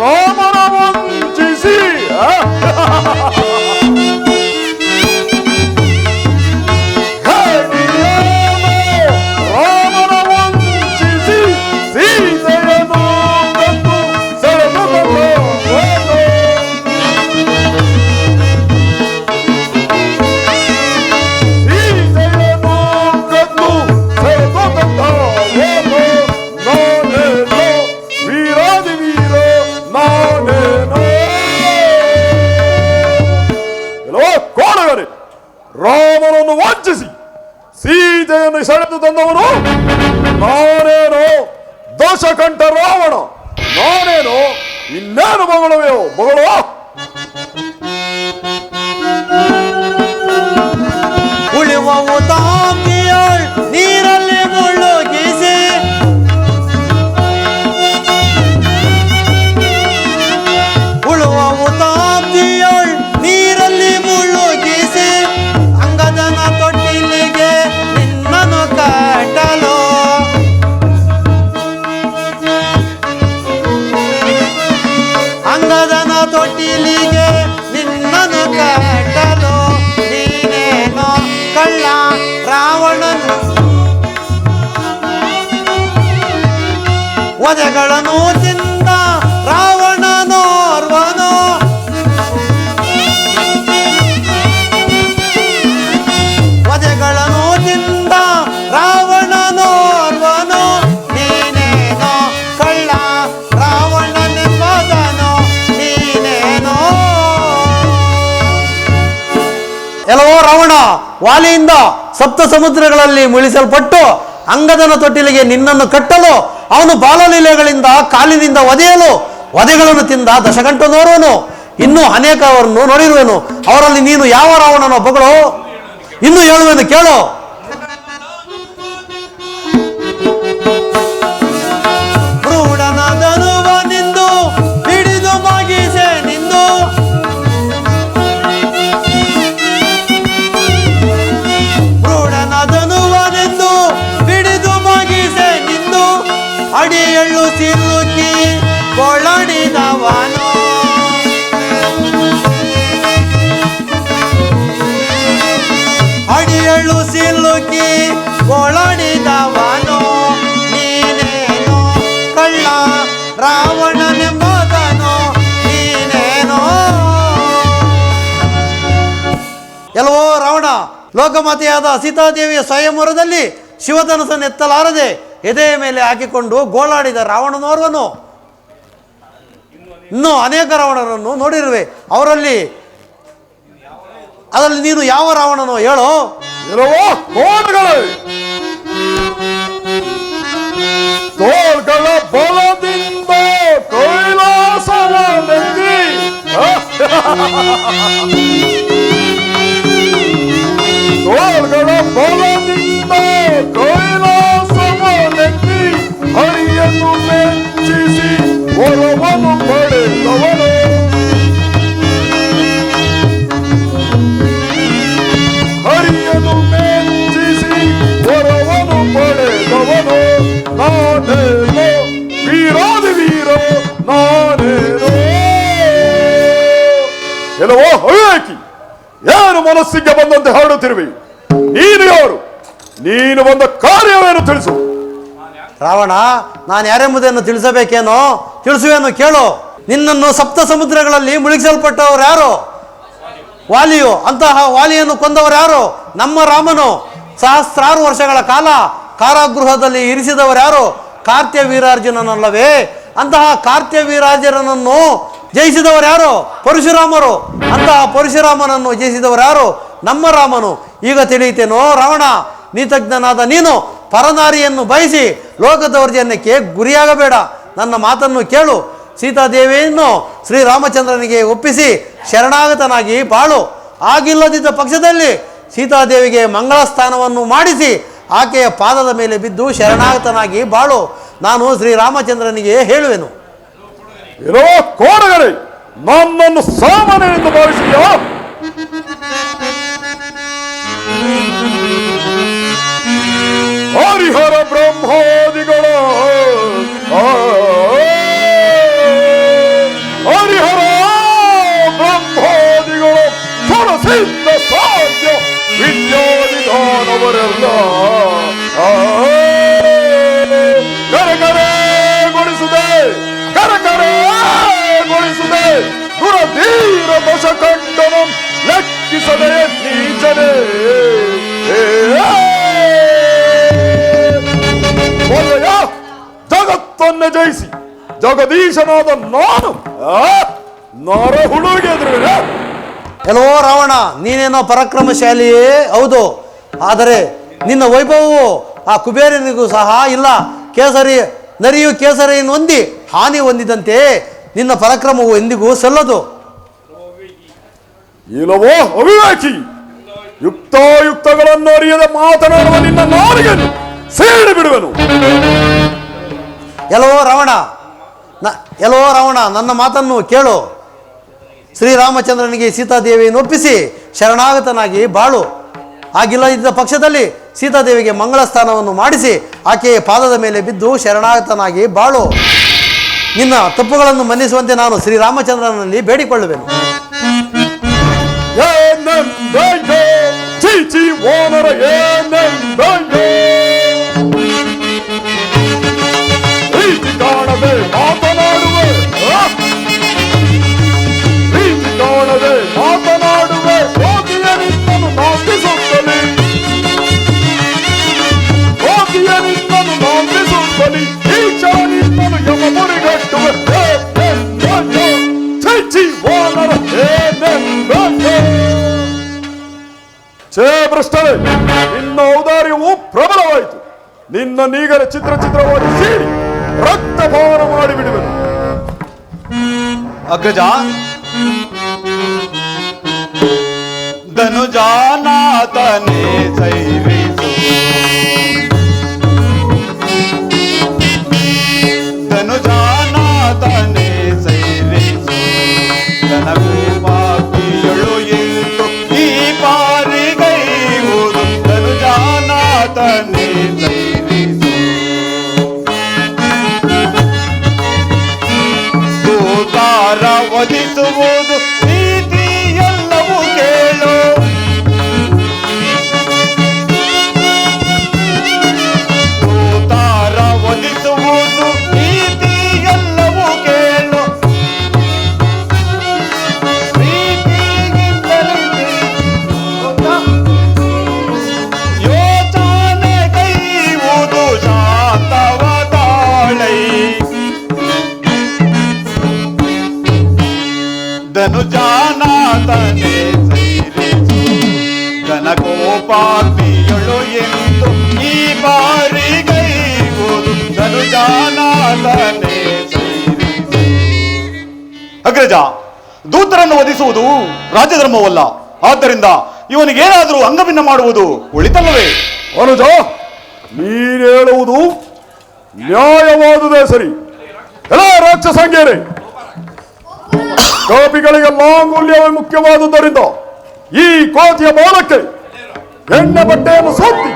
[SPEAKER 1] ರಾಮನ ವಂಚಿಸಿ ರಾಮನನ್ನು ವಂಚಿಸಿ ಸೀತೆಯನ್ನು ಸೆಳೆದು ತಂದವನು ನಾನೇನೋ ದಶಕಂಠ ರಾವಣ. ನಾನೇನೋ ಇನ್ನೇನು ಮಗಳುವೆಯೋ ಮಗಳು?
[SPEAKER 3] ಉಳಿಯುವವು ತಾಕಿಯಳ್ ನೀರಲ್ಲಿ ಮುಳುಗಿಸಿ ಉಳುವವು ತಾಕಿಯಳ್ ನೀರಲ್ಲಿ ಮುಳುಗಿಸಿ ಅಂಗದನ ತೊಟ್ಟಿಲಿಗೆ ನಿನ್ನನ್ನು ಕಟ್ಟಲು ತೊಟ್ಟಿಲಿಗೆ ನಿನ್ನನ್ನು ಕಟ್ಟಲು ನೀನೇನೋ ಕಳ್ಳ ರಾವಣನು ವಧೆಗಳನ್ನು ತಿಂದ ರಾವಣನೋರ್ವನು ವಧೆಗಳನ್ನು ತಿಂದ ರಾವಣನೋರ್ವನು ನೀನೇನೋ ಕಳ್ಳ ರಾವಣನೆಂಬುದನು ನೀನೇನೋ. ಎಲ್ಲವೋ ರಾವಣ ವಾಲಿಯಿಂದ ಸಪ್ತ ಸಮುದ್ರಗಳಲ್ಲಿ ಮುಳಿಸಲ್ಪಟ್ಟು ಅಂಗದನ ತೊಟ್ಟಿಲಿಗೆ ನಿನ್ನನ್ನು ಕಟ್ಟಲು ಅವನು ಬಾಲಲೀಲೆಗಳಿಂದ ಕಾಲಿನಿಂದ ಒದೆಯಲು ವಧೆಗಳನ್ನು ತಿಂದ ದಶಕಂಠನೋರುವನು. ಇನ್ನೂ ಅನೇಕವರನ್ನು ನೋಡಿರುವೆನು, ಅವರಲ್ಲಿ ನೀನು ಯಾವ ರಾವಣನೋ ಬಗಳು ಇನ್ನು ಹೇಳುವೆನು ಕೇಳು. ಕ್ರೂಡನದನುವ ನಿಂದು ಹಿಡಿದು ಮಗಿಸೆ ನಿಂದು ಕ್ರೂಡನದನುವನೆಂದು ಹಿಡಿದು ಮಗಿಸೆ ನಿಂದು ಅಡಿಯಳ್ಳು ಸಿಲುಕಿ ಕೊಳ್ಳಡಿದವನು ಅಡಿಯಳ್ಳು ಸಿಲುಕಿ ಕೊಳ್ಳಡಿದವನು ನೀನೇನೋ ಕಳ್ಳ ರಾವಣನೆಂಬುದನು ನೀನೇನೋ. ಎಲ್ಲವೋ ರಾವಣ ಲೋಕಮಾತೆಯಾದ ಸೀತಾದೇವಿಯ ಸ್ವಯಂವರದಲ್ಲಿ ಶಿವಧನಸನ್ನು ಎತ್ತಲಾರದೆ ಎದೆಯ ಮೇಲೆ ಹಾಕಿಕೊಂಡು ಗೋಳಾಡಿದ ರಾವಣನೋರ್ವನು. ಇನ್ನೂ ಅನೇಕ ರಾವಣರನ್ನು ನೋಡಿರುವೆ, ಅದರಲ್ಲಿ ನೀನು ಯಾವ ರಾವಣನೋ ಹೇಳೋ.
[SPEAKER 1] ಇಲ್ಲವೋ ಕೋಣಗಳೇ, ತೋಳ್ಗಳ ಬಲದಿಂದ ಕೈಲಾಸವನ್ನೆತ್ತಿ ತೋಳ್ಗಳ ಬಲದಿಂದ ಕೈಲಾಸವನ್ನೆತ್ತಿ ಹರಿಯನ್ನು ಮೆಚ್ಚಿಸಿ ವರವನ್ನು ಪಡೆದವನು ಹರಿಯನ್ನು ಮೆಚ್ಚಿಸಿ ವರವನ್ನು ಪಡೆದವನು ನಾನೇನೋ ವೀರಾದಿ ವೀರ ನಾನೇನೋ. ಎಲ್ಲವೋ ಅವಿವೇಕಿ, ಏನು ಮನಸ್ಸಿಗೆ ಬಂದಂತೆ ಹಾಡುತ್ತಿರುವೆ? ನೀನು ಯಾರು? ನೀನು ಬಂದ ಕಾರ್ಯವೇನು ತಿಳಿಸು.
[SPEAKER 3] ರಾವಣ, ನಾನು ಯಾರೆಂಬುದನ್ನು ತಿಳಿಸಬೇಕೇನೋ? ತಿಳಿಸುವೇನು ಕೇಳು. ನಿನ್ನನ್ನು ಸಪ್ತ ಸಮುದ್ರಗಳಲ್ಲಿ ಮುಳುಗಿಸಲ್ಪಟ್ಟವರು ಯಾರು? ವಾಲಿಯು. ಅಂತಹ ವಾಲಿಯನ್ನು ಕೊಂದವರು ಯಾರು? ನಮ್ಮ ರಾಮನು. ಸಹಸ್ರಾರು ವರ್ಷಗಳ ಕಾಲ ಕಾರಾಗೃಹದಲ್ಲಿ ಇರಿಸಿದವರು ಯಾರು? ಕಾರ್ತ್ಯ ವೀರಾರ್ಜುನನಲ್ಲವೇ? ಅಂತಹ ಕಾರ್ತ್ಯ ವೀರಾರ್ಜುನನನ್ನು ಜಯಿಸಿದವರು ಯಾರು? ಪರಶುರಾಮರು. ಅಂತಹ ಪರಶುರಾಮನನ್ನು ಜಯಿಸಿದವರು ಯಾರು? ನಮ್ಮ ರಾಮನು. ಈಗ ತಿಳಿಯುತ್ತೇನೋ ರಾವಣ, ನೀತಜ್ಞನಾದ ನೀನು ಪರನಾರಿಯನ್ನು ಬಯಸಿ ಲೋಕದೌರ್ಜನ್ಯಕ್ಕೆ ಗುರಿಯಾಗಬೇಡ. ನನ್ನ ಮಾತನ್ನು ಕೇಳು. ಸೀತಾದೇವಿಯನ್ನು ಶ್ರೀರಾಮಚಂದ್ರನಿಗೆ ಒಪ್ಪಿಸಿ ಶರಣಾಗತನಾಗಿ ಬಾಳು. ಆಗಿಲ್ಲದಿದ್ದ ಪಕ್ಷದಲ್ಲಿ ಸೀತಾದೇವಿಗೆ ಮಂಗಳ ಸ್ಥಾನವನ್ನು ಮಾಡಿಸಿ ಆಕೆಯ ಪಾದದ ಮೇಲೆ ಬಿದ್ದು ಶರಣಾಗತನಾಗಿ ಬಾಳು. ನಾನು ಶ್ರೀರಾಮಚಂದ್ರನಿಗೆ ಹೇಳುವೆನು.
[SPEAKER 1] ಇರೋ ಕೋಣಗಳೇ, ನನ್ನನ್ನು ಸಾಮಾನ್ಯ ಎಂದು ಭಾವಿಸಿದ್ಯಾ? ಹರಿಹರ ಬ್ರಹ್ಮಾದಿಗಳ ಹರಿಹರ ಬ್ರಹ್ಮಾದಿಗಳ ಸುರಸಿದ್ಧ ಸಾಧ್ಯ ವಿದ್ಯಾನಿಧಾನವರೆಲ್ಲ ಕರಕರೆಗೊಳಿಸಿದೆ ಕರಕರೆಗೊಳಿಸಿದೆ ದುರಧೀರ ದಶಕಂಠನ ಲೆಕ್ಕಿಸದೆ ನೀಚನೆ. ಒಳ್ಳೆಯ ಜಗತ್ತನ್ನೇ ಜಯಿಸಿ ಜಗದೀಶನಾದ ನಾನು ನರ ಹುಡುಗಿ ಎದುರುವೆ.
[SPEAKER 3] ಎಲ್ಲೋ ರಾವಣ, ನೀನೇನೋ ಪರಾಕ್ರಮಶಾಲಿಯೇ ಹೌದು, ಆದರೆ ನಿನ್ನ ವೈಭವವು ಆ ಕುಬೇರನಿಗೂ ಸಹ ಇಲ್ಲ. ನರಿಯು ಕೇಸರಿಯನ್ನು ಹೊಂದಿ ಹಾನಿ ಹೊಂದಿದಂತೆ ನಿನ್ನ ಪರಾಕ್ರಮವು ಎಂದಿಗೂ ಸಲ್ಲದು.
[SPEAKER 1] ಇಲ್ಲವೋ ಅವಿವೇಕಿ, ಯುಕ್ತಾಯುಕ್ತಗಳನ್ನು ಅರಿಯದೆ ಮಾತನಾಡುವ ನಿನ್ನ ನಾಲಿಗೆಯನ್ನು ಸೇರಿ ಬಿಡುವೆನು.
[SPEAKER 3] ಎಲ್ಲವೋ ರಾವಣ, ನನ್ನ ಮಾತನ್ನು ಕೇಳು. ಶ್ರೀರಾಮಚಂದ್ರನಿಗೆ ಸೀತಾದೇವಿಯನ್ನು ಒಪ್ಪಿಸಿ ಶರಣಾಗತನಾಗಿ ಬಾಳು. ಆಗಿಲ್ಲದಿದ್ದ ಪಕ್ಷದಲ್ಲಿ ಸೀತಾದೇವಿಗೆ ಮಂಗಳ ಸ್ಥಾನವನ್ನು ಮಾಡಿಸಿ ಆಕೆಯ ಪಾದದ ಮೇಲೆ ಬಿದ್ದು ಶರಣಾಗತನಾಗಿ ಬಾಳು. ನಿನ್ನ ತಪ್ಪುಗಳನ್ನು ಮನ್ನಿಸುವಂತೆ ನಾನು ಶ್ರೀರಾಮಚಂದ್ರನಲ್ಲಿ ಬೇಡಿಕೊಳ್ಳುವೆನು.
[SPEAKER 1] ಏನೆಂದಯ್ಯೋ ಚೀಚಿ ಓನರ ಏನೆಂದಯ್ಯೋ ಪ್ರೀತಿ ಕಾಣದೆ ಮಾತನಾಡುವೆ ಪ್ರೀತಿ ಕಾಣದೆ ಮಾತನಾಡುವೆ ಹೋಗಿಯನಿಂದನು ನಂಬಿಸುತ್ತಲಿ ಹೋಗಿಯನಿಂದನು ನಂಬಿಸುತ್ತಲಿ ಈಶಾನಿಂದನು ಯಮ ಮುರಿಗಟ್ಟುವೆ ಚೀಚಿ ಓನರ ಏನೆಂದಯ್ಯೋ ಛೇ ಭ್ರಷ್ಟರೇ, ನಿನ್ನ ಔದಾರ್ಯವು ಪ್ರಬಲವಾಯಿತು. ನಿನ್ನ ನೀಗರ ಚಿತ್ರವಾಗಿ ಸೀಳಿ ರಕ್ತಪಾನ ಮಾಡಿಬಿಡುವೆನು.
[SPEAKER 9] ಅಗ್ರಜ, ಧನುಜಾನಾಥನೇ ಸೈರಿಸು, ಧನುಜಾನಾಥನೇ ಸೈರಿಸು, ಧನಕೂಪಾಕಿಯಳು ಎಂದು ಈ ಪಾರಿಗೈವುದು, ಧನುಜಾನಾಥನೇ ಸೈರಿಸು. ದೂತಾರ ವಧಿಸುವುದು ನೀತಿ ಎಲ್ಲವೂ ಕೇಳು, ದೂತಾರ ವಧಿಸುವುದು ನೀತಿ ಎಲ್ಲವೂ ಕೇಳು, ಯೋಚನೆ ಕೈವುದು ಶಾಂತವದಾಳೈ, ಧನುಜಾನಾಥನೇ ಸೈರಿಸು, ಘನಕೋಪಾಗ್ನಿಯಳು ಎಂದು ಈ ಬಾರಿಗೈವುದು, ಧನುಜಾನಾಥನೇ ಸೈರಿಸು. ಅಗ್ರಜ, ದೂತರನ್ನು ವಧಿಸುವುದು ರಾಜಧರ್ಮವಲ್ಲ. ಆದ್ದರಿಂದ ಇವನಿಗೇನಾದರೂ ಅಂಗಭಿನ್ನ ಮಾಡುವುದು ಒಳಿತಲ್ಲವೇ?
[SPEAKER 1] ಅನುಜ, ನೀನು ಹೇಳುವುದು ನ್ಯಾಯವಾದುದೇ ಸರಿ. ಎಲ್ಲ ರಾಕ್ಷಸಂಗೇರೆ, ಕೋಪಿಗಳಿಗೆ ಮಾಂಗಲ್ಯವೇ ಮುಖ್ಯವಾದುದರಿಂದ ಈ ಕೋತಿಯ ಬಾಲಕ್ಕೆ ಎಣ್ಣೆ ಬಟ್ಟೆಯನ್ನು ಸುತ್ತಿ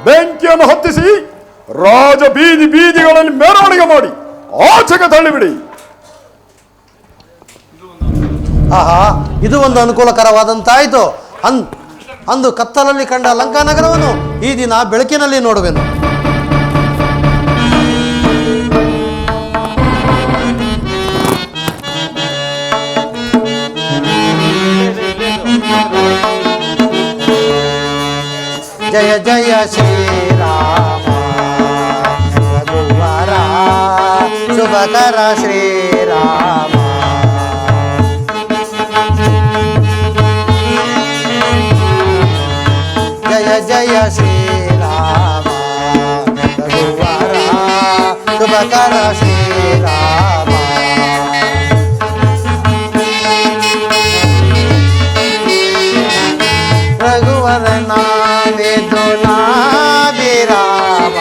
[SPEAKER 1] ಬೆಂಕಿಯನ್ನು ಹೊತ್ತಿಸಿ ರಾಜ ಬೀದಿಗಳಲ್ಲಿ ಮೆರವಣಿಗೆ ಮಾಡಿ ಆಚೆಗೆ ತಳ್ಳಿಬಿಡಿ.
[SPEAKER 3] ಆಹಾ, ಇದು ಒಂದು ಅನುಕೂಲಕರವಾದಂತಾಯಿತು. ಅಂದು ಕತ್ತಲಲ್ಲಿ ಕಂಡ ಲಂಕಾನಗರವನ್ನು ಈ ದಿನ ಬೆಳಕಿನಲ್ಲಿ ನೋಡುವೆನು. ಜಯ ಜಯ ಶ್ರೀರಾಮ ರಘುವರ ಶುಭಕರ ಶ್ರೀರಾಮ. ಜಯ ಜಯ ಶ್ರೀರಾಮ ರಘುವರ ಶುಭಕರ ಶ್ರೀರಾಮ. ರಘುವರ ನಾವೇದು ನಾಭಿರಾಮ,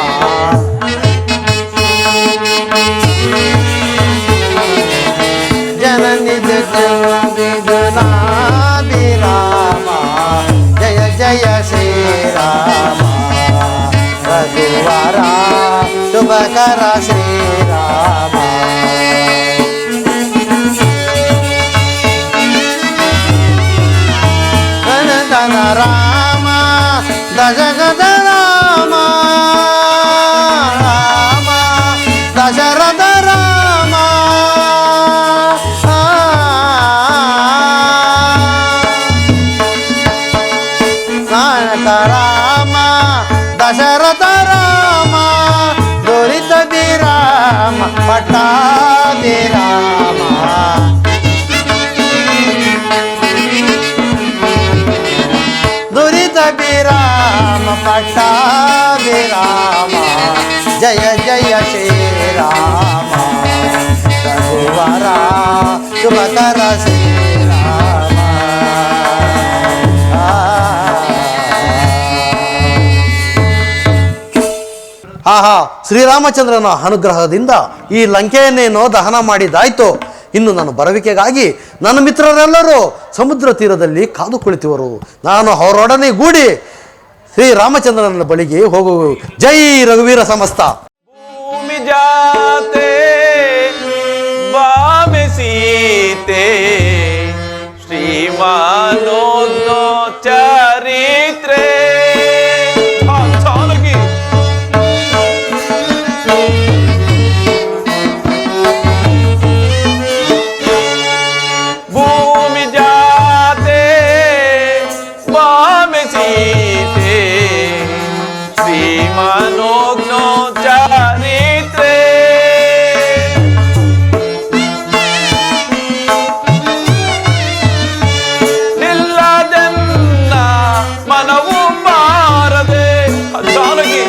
[SPEAKER 3] ಜನನಿ ಜಗವಿದು ನಾಭಿರಾಮ. ಜಯ ಜಯ ಶ್ರೀರಾಮ ರಘುವರ ಶುಭಕರ ಶ್ರೀರಾಮ. ಧನ ರಾಮ ದಶರಥ ರಾಮ, ರಾಮ ದಶರಥ ರಾಮ. ನಾಯಕ ರಾಮ ದಶರಥ ರಾಮ, ದುರಿತ ವಿರಾಮ ಪಟ್ಟಾಭಿರಾಮ. ದುರಿತ ವಿರಾಮ ಪಟ್ಟಾಭಿರಾಮ. ಜಯ ಜಯ ಶ್ರೀರಾಮ ರಘುವರ ಶುಭಕರ ಶ್ರೀರಾಮ. ಆಹಾ, ಶ್ರೀರಾಮಚಂದ್ರನ ಅನುಗ್ರಹದಿಂದ ಈ ಲಂಕೆಯನ್ನೇನೋ ದಹನ ಮಾಡಿದಾಯ್ತು. ಇನ್ನು ನನ್ನ ಬರುವಿಕೆಗಾಗಿ ನನ್ನ ಮಿತ್ರರೆಲ್ಲರೂ ಸಮುದ್ರ ತೀರದಲ್ಲಿ ಕಾದು ಕುಳಿತಿವರು. ನಾನು ಅವರೊಡನೆ ಗೂಡಿ ಶ್ರೀರಾಮಚಂದ್ರನ ಬಳಿಗೆ ಹೋಗುವು. ಜೈ ರಘುವೀರ ಸಮಸ್ತ.
[SPEAKER 7] ಭೂಮಿ ಜಾತೆ ಸೀತೆ ಶ್ರೀಮಾನೋದ್ನೋ ಚರಿತ್ರೆ ಜಾನಕಿ ಭೂಮಿ ಜಾತೆ ಬಾಮೆ ಸೀತೆ ಶ್ರೀಮಾನೋಗ್ನೋ ಚರಿತ್ರೆ ನಿಲ್ಲದನ್ನ ಮನವು ಬಾರದೆ ಜಾನಕಿ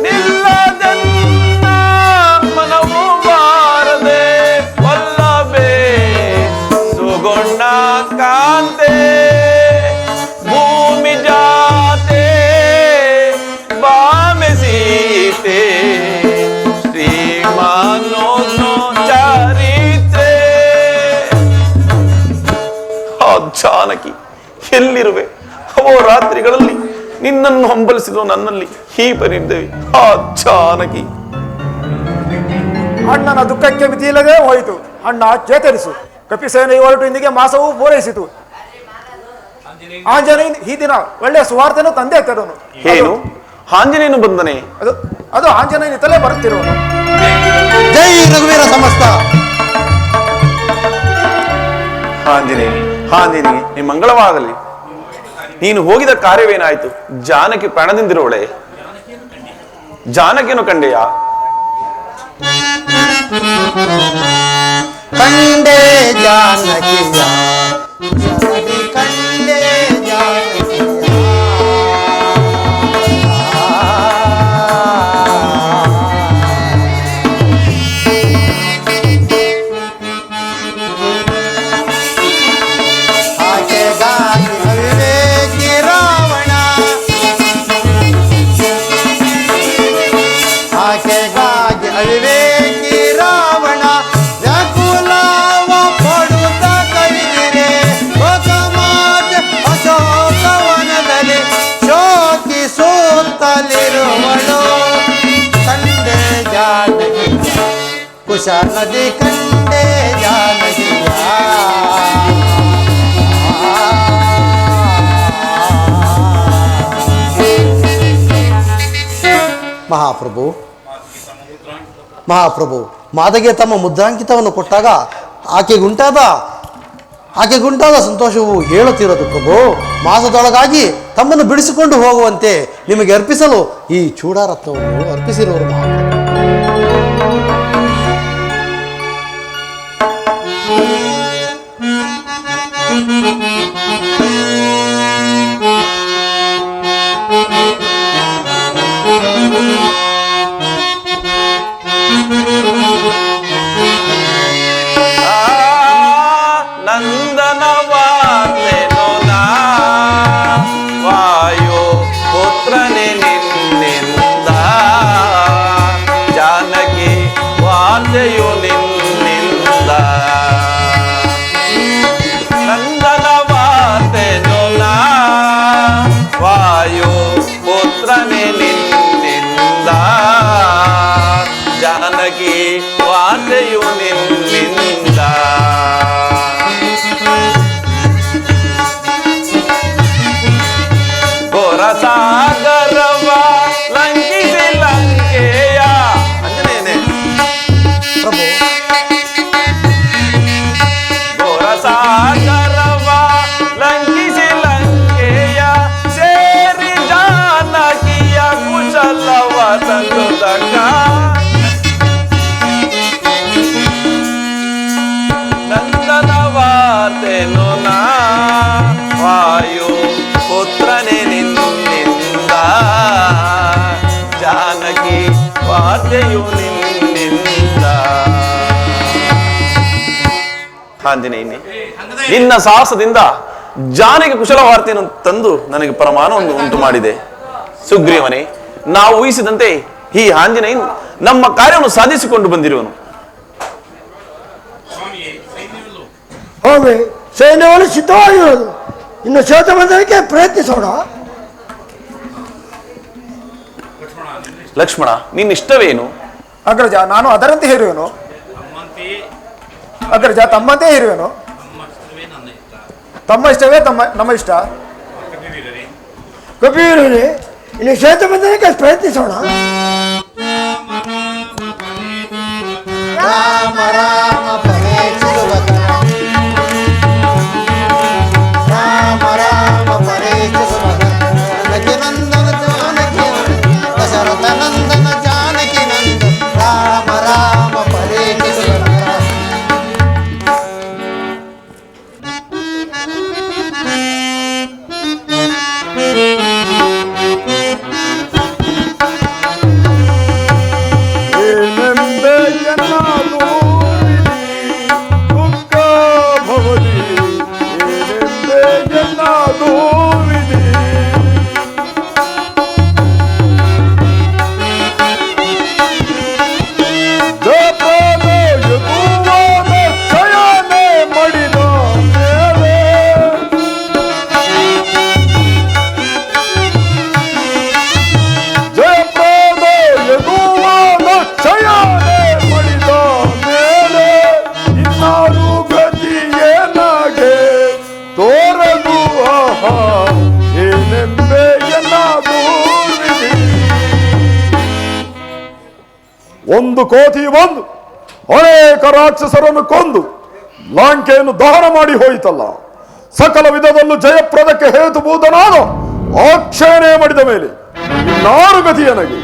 [SPEAKER 7] ನಿಲ್ಲದನ್ನ ಮನವು ಬಾರದೆ ವಲ್ಲಭೆ ಸುಗುಣ ಕಾಂತೆ ಭೂಮಿ ಜಾತೆ ಬಾಮೆ ಸೀತೆ ಶ್ರೀಮಾನೋದ್ನೋ ಚರಿತ್ರೆ ಆ ಜಾನಕಿ ಎಲ್ಲಿರುವೆ ಅವೋ ರಾತ್ರಿಗಳಲ್ಲಿ ನಿನ್ನನ್ನು ಹಂಬಲಿಸಿದ ನನ್ನಲ್ಲಿ ಈ ಪರಿದ್ದೇವೆ ಆ ಜಾನಕಿ
[SPEAKER 10] ಅಣ್ಣನ ದುಃಖಕ್ಕೆ ಮಿತಿಯಿಲ್ಲದೆ ಹೋಯಿತು. ಅಣ್ಣ ಚೇತರಿಸು. ಕಪಿಸೇನೆ ಹೊರಟು ಇಂದಿಗೆ ಮಾಸವೂ ಪೂರೈಸಿತು. ಆಂಜನೇಯ ಈ ದಿನ ಒಳ್ಳೆಯ ಸುವಾರ್ತೆಯನ್ನು ತಂದೆ ತರೋನು.
[SPEAKER 7] ಏನು ಆಂಜನೇಯನು ಬಂದನೆ?
[SPEAKER 10] ಅದು ಆಂಜನೇಯನಿತಲೇ ಬರುತ್ತಿರುವನು.
[SPEAKER 3] ಜೈ ರಘುವೀರ ಸಮಸ್ತ.
[SPEAKER 7] ಆಂಜನೇಯ ನೀ ಮಂಗಳವಾಗಲಿ. ನೀನು ಹೋಗಿದ ಕಾರ್ಯವೇನಾಯ್ತು? ಜಾನಕಿ ಪ್ರಾಣದಿಂದಿರುವಳೆ. ಜಾನಕಿಯನ್ನು ಕಂಡೆಯಾ?
[SPEAKER 3] ಕಂಡೆ ಜಾನಕಿಯ ಕಂಡೆ ಅವಿವೇಕಿ ರಾವಣ ವ್ಯಾಕುಲವ ಪಡುತ್ತ ಕೈದಿರೆ ಲೋಕಮಾತೆ ಅಶೋಕವನದಲ್ಲಿ ಶೋಕಿಸುತ್ತಲಿರುವಳು. ಕಂಡೆ ಜಾನಕಿ ಕುಶ ನದಿ ಕಂಡೆ ಜಾನಕಿಯ ಮಹಾಪ್ರಭು ಮಾದಗೆ ತಮ್ಮ ಮುದ್ರಾಂಕಿತವನ್ನು ಕೊಟ್ಟಾಗ ಆಕೆಗುಂಟಾದ ಸಂತೋಷವು ಹೇಳುತ್ತಿರೋದು ಪ್ರಭು. ಮಾಸದೊಳಗಾಗಿ ತಮ್ಮನ್ನು ಬಿಡಿಸಿಕೊಂಡು ಹೋಗುವಂತೆ ನಿಮಗೆ ಅರ್ಪಿಸಲು ಈ ಚೂಡಾರತ್ನವನ್ನು ಅರ್ಪಿಸಿರುವರು ಮಹಾಪ್ರಭು.
[SPEAKER 7] ನಂದನವಾತೆನೋ ನಾ ವಾಯು ಪುತ್ರನೇ ನಿನ್ನಿಂದ ಜಾನಕಿ ವಾರ್ತೆಯು ನಿನ್ನಿಂದ ನಂದನವಾತೆನೋ ನಾ ವಾಯು ಪುತ್ರನೇ ನಿನ್ನಿಂದ ಜಾನಕಿ ವಾರ್ತೆಯು ನಿನ್ನಿಂದ ಸಾಗರವ ಲಂಕಿಸಿ ಲಂಕೆಯ ಅಂಜನೇಯನೇ
[SPEAKER 3] ಪ್ರಭು
[SPEAKER 7] ಘೋರ ಸಾಗರವ ಲಂಕಿಸಿ ಲಂಕೆಯ ಸೇರಿ ಜಾನಕಿಯ ಕುಶಲವ ತಂದು ತಕ್ಕ ನಂದನವಾತೆನು ನಾ ವಾಯು ಪುತ್ರನೇ ನಿನ್ನಿಂದ ಜಾನಕಿ ವಾರ್ತೆಯು ನಿನ್ನಿಂದ. ಆಂಜನೇಯನೇ ನಿನ್ನ ಸಾಹಸದಿಂದ ಜಾನಕಿ ಕುಶಲ ವಾರ್ತೆಯನ್ನು ತಂದು ನನಗೆ ಪ್ರಮಾಣವನ್ನು ಉಂಟು ಮಾಡಿದೆ. ಸುಗ್ರೀವನೇ, ನಾವು ಊಹಿಸಿದಂತೆ ಈ ಆಂಜನೇಯನು ನಮ್ಮ ಕಾರ್ಯವನ್ನು ಸಾಧಿಸಿಕೊಂಡು ಬಂದಿರುವನು.
[SPEAKER 10] ಹೋಗಿ ಸೈನ್ಯವನ್ನು ಸಿದ್ಧವಾಗಿರೋದು. ಇನ್ನು ಶ್ವೇತ ಬಂಧನಕ್ಕೆ ಪ್ರಯತ್ನಿಸೋಣ.
[SPEAKER 7] ಲಕ್ಷ್ಮಣ, ನಿನ್ನ ಇಷ್ಟವೇನು?
[SPEAKER 10] ಅಗ್ರಜ ನಾನು ಅದರಂತೆ ಹೇರುವೆನು.
[SPEAKER 8] ನಮ್ಮಂತೆಯೇ
[SPEAKER 10] ಅಗ್ರಜ ತಮ್ಮಂತೆ ಹೇರುವೆನು.
[SPEAKER 8] ನಮ್ಮ ಇಷ್ಟವೇ ನನ್ನ ಇಷ್ಟ.
[SPEAKER 10] ತಮ್ಮ ಇಷ್ಟವೇ ನಮ್ಮ ಇಷ್ಟ.
[SPEAKER 8] ಕಪಿವೀರರೇ,
[SPEAKER 10] ಕಪಿವೀರರೇ, ಇಲ್ಲಿ ಶ್ವೇತ ಬಂಧನಕ್ಕೆ ಪ್ರಯತ್ನಿಸೋಣ.
[SPEAKER 3] ರಾಮ ರಾಮ ಪರೇಕ್ಷಿಸುವ ರಾಮ ರಾಮ ಪರೇಕ್ಷಿಸುವ ಜಾನಕಿ ನಂದನ ಜಾನಕಿ ದಶರಥ ನಂದನ ಜಾನಕಿ ನಂದನ ರಾಮ ರಾಮ ಪರೇಕ್ಷಿಸುವ
[SPEAKER 1] ಏನೆಂಬೆ ಎನ್ನಾದು ದುಃಖ ಭವದಿ, ಏನೆಂಬೆ ಎನ್ನಾದು ವಿಧಿ. ಜಪದ ಶಯನೆ ಮಡಿದ ಮೇಲೆ ಜಯಪ್ರದ ಯದುವಾದ ಶಯನೆ ಮಡಿದ ಮೇಲೆ ಇನ್ನಾರು ಗತಿಯೇನಾಗೆ ತೋರದು ಆಹಾ ಏನೆಂಬೆ ಎನ್ನಾದು ವಿಧಿ. ಒಂದು ಕೋತಿ ಬಂದು ಅನೇಕ ರಾಕ್ಷಸರನ್ನು ಕೊಂದು ಲಾಂಕೆಯನ್ನು ದಹನ ಮಾಡಿ ಹೋಯಿತಲ್ಲ. ಸಕಲ ವಿಧದಲ್ಲೂ ಜಯಪ್ರದಕ್ಕೆ ಹೇತುಭೂತನಾದ ಆಕ್ಷೇಪಣೆ ಮಾಡಿದ ಮೇಲೆ ಇನ್ನಾರು ಗತಿ ನನಗೆ.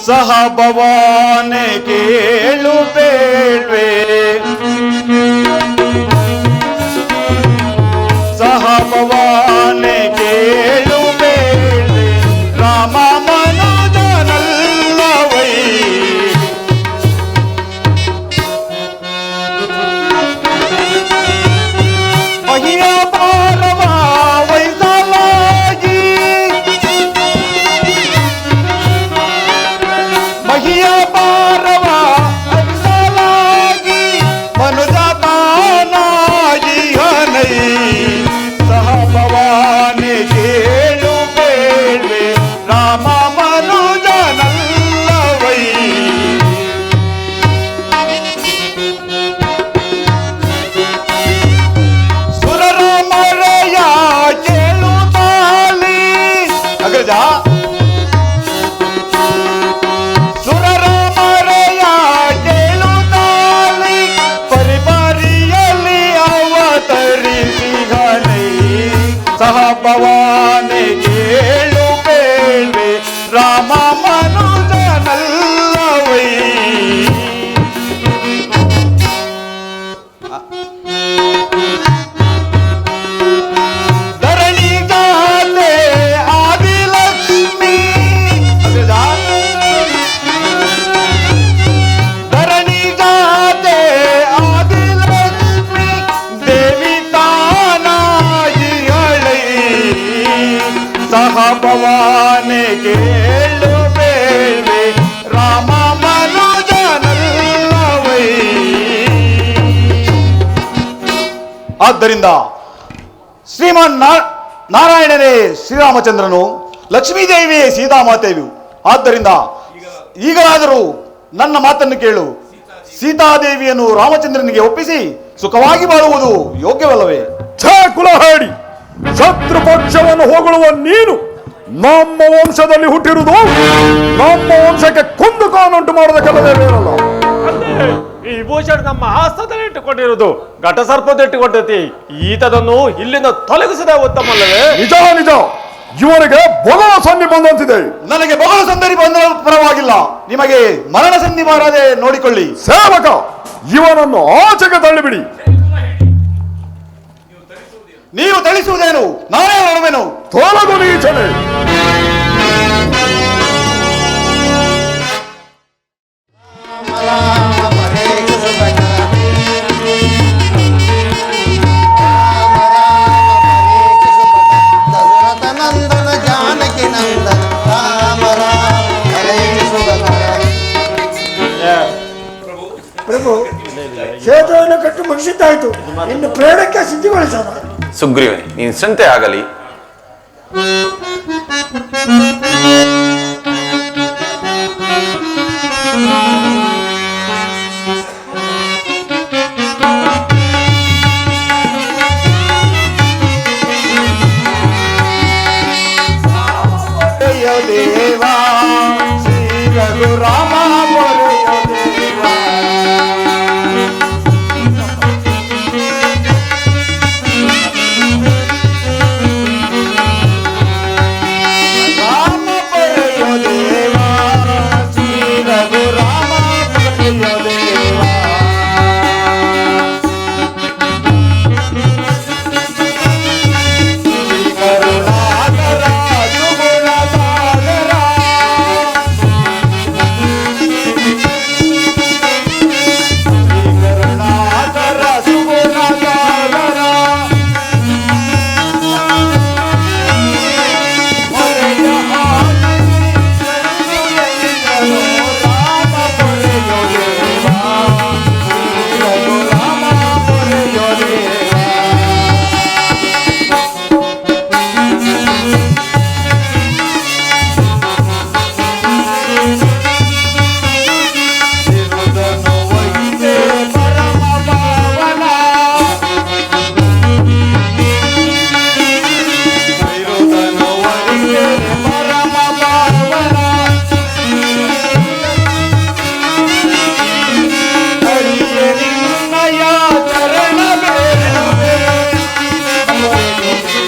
[SPEAKER 9] ಸಹ ಭವಾನೆ ಕೇಳು ಬೇಡ್ವೆ, ಸಹ ಭವಾನೆ ಕೇಳು ಬೇಡ್ವೆ, ರಾಮ ಮನೋಜನಲ್ಲವೈ ಮಹಿಯ ಪಾರವ ವೈಸಲಾಗಿ, ಮಹಿಯ ಪಾರವ ವೈಸಲಾಗಿ ಮನುಜ ತಾನಾಗಿ ಹನೈ, ಸಹ ಭವಾನಿ ಕೇಳು ಬೇಡ್ವೆ, ರಾಮ ಮನುಜನಲ್ಲವೈ ಸುರರ ಮರೆಯ ಕೇಳು ತಾಲಿ. ಅಗ್ರಜ ಸುರರ ಮರೆಯ ಕೇಳು ತಾಲಿ, ಪರಿಪರಿಯಲ್ಲಿ ಅವತರಿಸಿ ಗಣೈ, ಸಹ ಭವಾನಿ ಕೇಳು ಬೇಡ್ವೆ, ರಾಮ ಮನುಜನಲ್ಲವೈ. ಧರಣಿ ಜಾತೆ ಆದಿಲಕ್ಷ್ಮಿ, ಧರಣಿ ಜಾತೆ ಆದಿಲಕ್ಷ್ಮಿ ದೇವಿ ತಾನಾಗಿ ಹಳೈ, ಸಹ ಭವಾನಿ ಕೇಳು ಬೇಡ್ವೆ, ರಾಮ ಮನುಜನಲ್ಲವೈ. ಆದ್ದರಿಂದ ಶ್ರೀಮಾನ್ ನಾರಾಯಣನೇ ಶ್ರೀರಾಮಚಂದ್ರನು, ಲಕ್ಷ್ಮೀದೇವಿಯೇ ಸೀತಾಮಾತೆಯು. ಆದ್ದರಿಂದ ಈಗಲಾದರೂ ನನ್ನ ಮಾತನ್ನು ಕೇಳು. ಸೀತಾದೇವಿಯನ್ನು ರಾಮಚಂದ್ರನಿಗೆ ಒಪ್ಪಿಸಿ ಸುಖವಾಗಿ ಬಾಳುವುದು ಯೋಗ್ಯವಲ್ಲವೇ?
[SPEAKER 1] ಛೇ ಕುಲಹೇಡಿ, ಶತ್ರು ಪಕ್ಷವನ್ನು ಹೊಗಳುವ ನೀನು ನಮ್ಮ ವಂಶದಲ್ಲಿ ಹುಟ್ಟಿರುವುದು ನಮ್ಮ ವಂಶಕ್ಕೆ ಕುಂದು ಕಾನುಂಟು ಮಾಡದ ಕೆಲವೇ ಬೇರಲ್ಲ.
[SPEAKER 11] ಈ ವಿಭೂಷಣ ನಮ್ಮ ಆಸ್ಥಾನದಲ್ಲಿ ಇಟ್ಟುಕೊಂಡಿರುವುದು ಘಟಸರ್ಪದ ಇಟ್ಟುಕೊಂಡತಿ. ಈತದನ್ನು ಇಲ್ಲಿಂದ ತೊಲಗಿಸದೆ ಉತ್ತಮಲ್ಲವೇ?
[SPEAKER 1] ನಿಜ ನಿಜ, ಇವನಿಗೆ ಬೊಗಳ ಸಂಧಿ ಬಂದಂತಿದೆ.
[SPEAKER 9] ನನಗೆ ಬಹಳ ಸಂದರ್ಭ ಬಂದ ಪರವಾಗಿಲ್ಲ, ನಿಮಗೆ ಮರಣ ಸಂಧಿ ಮಾಡದೆ ನೋಡಿಕೊಳ್ಳಿ.
[SPEAKER 1] ಸೇವಕ, ಇವನನ್ನು ಆಚೆಗೆ ತಳ್ಳಿಬಿಡಿ.
[SPEAKER 9] ನೀವು ತಳಿಸುವುದೇನು? ನಾನೇ ನೋಡುವೆನು.
[SPEAKER 1] ತೊಲಗು ನೀಚನೆ.
[SPEAKER 3] ರಾಮ ಪರೇಕ್ಷಿಸುವ ದಶರಥ ನಂದನ ಜಾನಕಿ ನಂದನ ರಾಮ ರಾಮ ಪರೇಕ್ಷಿಸುವ.
[SPEAKER 10] ಪ್ರಭು, ಶ್ವೇತವನ್ನು ಕಟ್ಟು ಮುಗಿಸಿದ್ದಾಯ್ತು, ಇನ್ನು ಪ್ರಯಾಣಕ್ಕೆ ಸಿದ್ಧಗೊಳಿಸೋಣ.
[SPEAKER 7] ಸುಗ್ರೀವನೇ, ನೀನು ಸಂತೆ ಆಗಲಿ.
[SPEAKER 9] ದೇವಾ ಶ್ರೀ ರಘುರಾಮ ಪೊರೆಯ ದೇವಾ ರಾಮ ಪೊರೆಯ ದೇವಾ ಶ್ರೀ ರಘುರಾಮ ಪೊರೆಯ ದೇವಾ ಶ್ರೀ ಕರುಣಾಕರ ಸುಗುಣ ಸಾಗರ ಕರುಣಾಕರ ಸುಗುಣ ಸಾಗರ ಮೊರೆಯ ಆನಂದಿ ಸಂಯುಯಲಿಂಗನು ರಾಮ ಪೊರೆಯೋ ದೇವಾ ಶ್ರೀ ರಘುರಾಮ ಪೊರೆಯೋ ದೇವಾ ಬಿರುದನು ವಹಿಸೆ ಪರಮ ಪಾವನ ಬಿರುದನು ವಹಿಸೆ ಪರಮ ಪಾವನ ಹರಿಯೇ ನಿನ್ನಯ ಚರಣ ಬೇಡುವೆ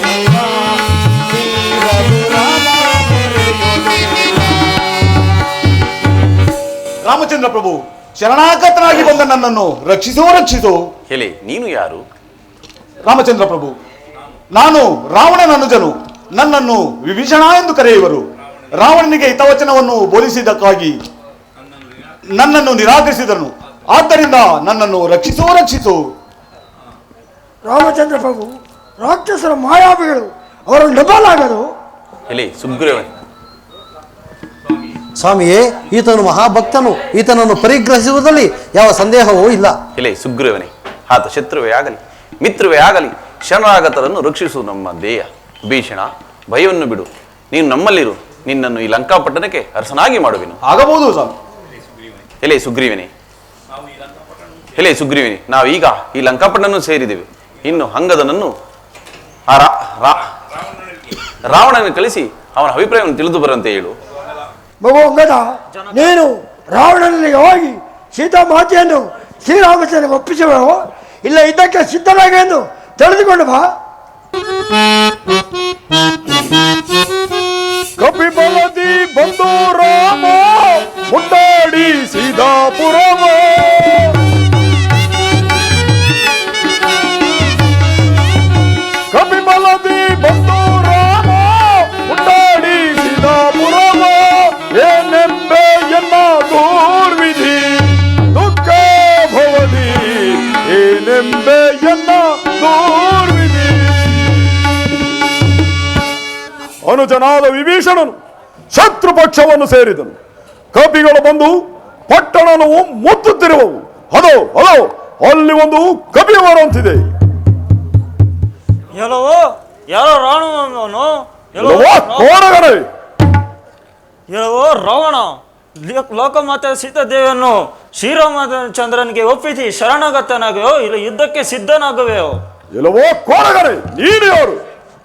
[SPEAKER 9] ದೇವಾ ಶ್ರೀ ರಘುರಾಮ ಪೊರೆಯೋ ದೇವಾ ರಾಮಚಂದ್ರ ಪ್ರಭು ಶರಣಾಗತನಾಗಿ ಬಂದ ನನ್ನನ್ನು ರಕ್ಷಿಸು
[SPEAKER 7] ಹೇಳಿ, ನೀನು ಯಾರು?
[SPEAKER 9] ರಾಮಚಂದ್ರ ಪ್ರಭು, ನಾನು ರಾವಣನ ಅನುಜನು. ನನ್ನನ್ನು ವಿಭೀಷಣ ಎಂದು ಕರೆಯುವರು. ರಾವಣನಿಗೆ ಹಿತವಚನವನ್ನು ಬೋಧಿಸಿದ್ದಕ್ಕಾಗಿ ನನ್ನನ್ನು ನಿರಾಕರಿಸಿದನು. ಆದ್ದರಿಂದ ನನ್ನನ್ನು ರಕ್ಷಿಸು.
[SPEAKER 10] ರಾಮಚಂದ್ರ ಪ್ರಭು, ರಾಕ್ಷಸರ ಮಾಯಾವಿಗಳು ಅವರನ್ನು ಡಬಲಾಗದು.
[SPEAKER 7] ಹೇಳಿ, ಸುಗ್ರೀವನೇ.
[SPEAKER 3] ಸ್ವಾಮಿಯೇ, ಈತನು ಮಹಾಭಕ್ತನು. ಈತನನ್ನು ಪರಿಗ್ರಹಿಸುವುದರಲ್ಲಿ ಯಾವ ಸಂದೇಹವೂ ಇಲ್ಲ.
[SPEAKER 7] ಹೇಳಿ, ಸುಗ್ರೀವನೇ, ಆತ ಶತ್ರುವೇ ಆಗಲಿ ಮಿತ್ರವೇ ಆಗಲಿ ಶರಣಾಗತರನ್ನು ರಕ್ಷಿಸು ನಮ್ಮ ಧ್ಯೇಯ. ಭೀಷಣ, ಭಯವನ್ನು ಬಿಡು, ನೀನು ನಮ್ಮಲ್ಲಿರು. ನಿನ್ನನ್ನು ಈ ಲಂಕಾಪಟ್ಟಣಕ್ಕೆ ಅರಸನಾಗಿ ಮಾಡುವೆನು.
[SPEAKER 9] ಆಗಬಹುದು ಸ್ವಾಮಿ.
[SPEAKER 7] ಎಲೆ ಸುಗ್ರೀವನೇ, ನಾವೀಗ ಈ ಲಂಕಾಪಟ್ಟಣ ಸೇರಿದ್ದೇವೆ. ಇನ್ನು ಅಂಗದನನ್ನು ರಾವಣನ ಕಳಿಸಿ ಅವನ ಅಭಿಪ್ರಾಯವನ್ನು ತಿಳಿದು ಬರಂತೆ ಹೇಳು.
[SPEAKER 10] ಮಗು ಅಂಗದ, ನೀನು ರಾವಣನಿಗೆ ಹೋಗಿ ಸೀತಾಮಾತೆಯನ್ನು ಶ್ರೀರಾಮಚಂದ್ರ ಒಪ್ಪಿಸುವೋ ಇಲ್ಲ ಇದಕ್ಕೆ ಸಿದ್ಧನಾಗಿ ಎಂದು ತಿಳಿದುಕೊಂಡು ಬಾ.
[SPEAKER 1] ಕಪಿಬಲದಿ ಬಂದು ರಾಮ ಮುಂದಾಡಿ ಸೀತಾಪುರವ ಕಪಿಬಲದಿ ಬಂದು ರಾಮ ಮುಂದಾಡಿ ಸೀತಾಪುರವ ಏನೆಂಬೆ ಎನ್ನ ದೂರ್ವಿಧಿ ದುಃಖ ಭವದಿ ಏನೆಂಬೆ ಎನ್ನ ದೂರ್ವಿಧಿ. ಅನುಜನಾದ ವಿಭೀಷಣನು ಶತ್ರು ಪಕ್ಷವನ್ನು ಸೇರಿದನು. ಕಪಿಗಳು ಬಂದು ಪಟ್ಟಣವು ಮುತ್ತುತ್ತಿರುವವು. ಅದೋ ಅಲ್ಲಿ ಒಂದು ಕಪಿ ಬರುವಂತಿದೆ.
[SPEAKER 11] ಯಾರೋ ರಾವಣನು
[SPEAKER 1] ಕೋರಗನೇ
[SPEAKER 11] ಹೇಳುವ ರಾವಣ ಲೋಕಮಾತೆ ಸೀತಾದೇವಿಯನ್ನು ಶ್ರೀರಾಮಚಂದ್ರನಿಗೆ ಒಪ್ಪಿಸಿ ಶರಣಾಗತನಾಗುವೆಯೋ ಇಲ್ಲ ಯುದ್ಧಕ್ಕೆ ಸಿದ್ಧನಾಗುವೆಯೋ?
[SPEAKER 1] ಎಲ್ಲವೋ ಕೋರಗನೇ, ನೀನು ಯಾರು?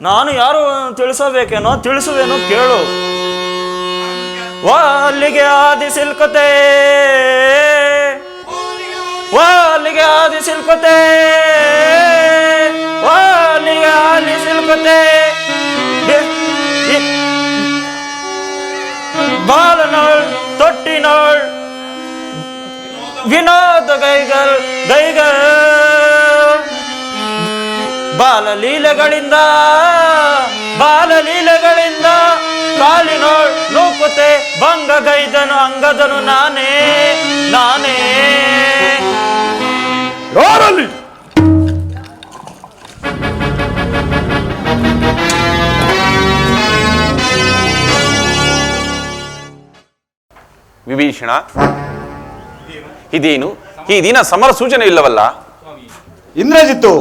[SPEAKER 11] ನಾನು ಯಾರು ತಿಳಿಸಬೇಕೇನೋ ತಿಳಿಸುವೇನೋ ಕೇಳು. ವಾಲಿಗೆ ಆದಿ ಸಿಲ್ಕತೆ ವಾಲಿಗೆ ಆದಿ ಸಿಲ್ಕತೆ ವಾಲಿಗೆ ಆದಿ ಸಿಲ್ಕತೆ ಬಾಲನಾಳ್ ತೊಟ್ಟಿನಾಳ್ ವಿನೋದ ಗೈಗಲ್ ಬಾಲಲೀಲೆಗಳಿಂದ ಕಾಲಿನೋಳ್ ನೂಕುತೆ ಭಂಗಗೈದನು ಅಂಗದನು ನಾನೇ
[SPEAKER 1] ಯಾರಲ್ಲಿ?
[SPEAKER 7] ವಿಭೀಷಣ, ಇದೇನು ಈ ದಿನ ಸಮರ ಸೂಚನೆ ಇಲ್ಲವಲ್ಲ?
[SPEAKER 9] ಇಂದ್ರಜಿತ್ತು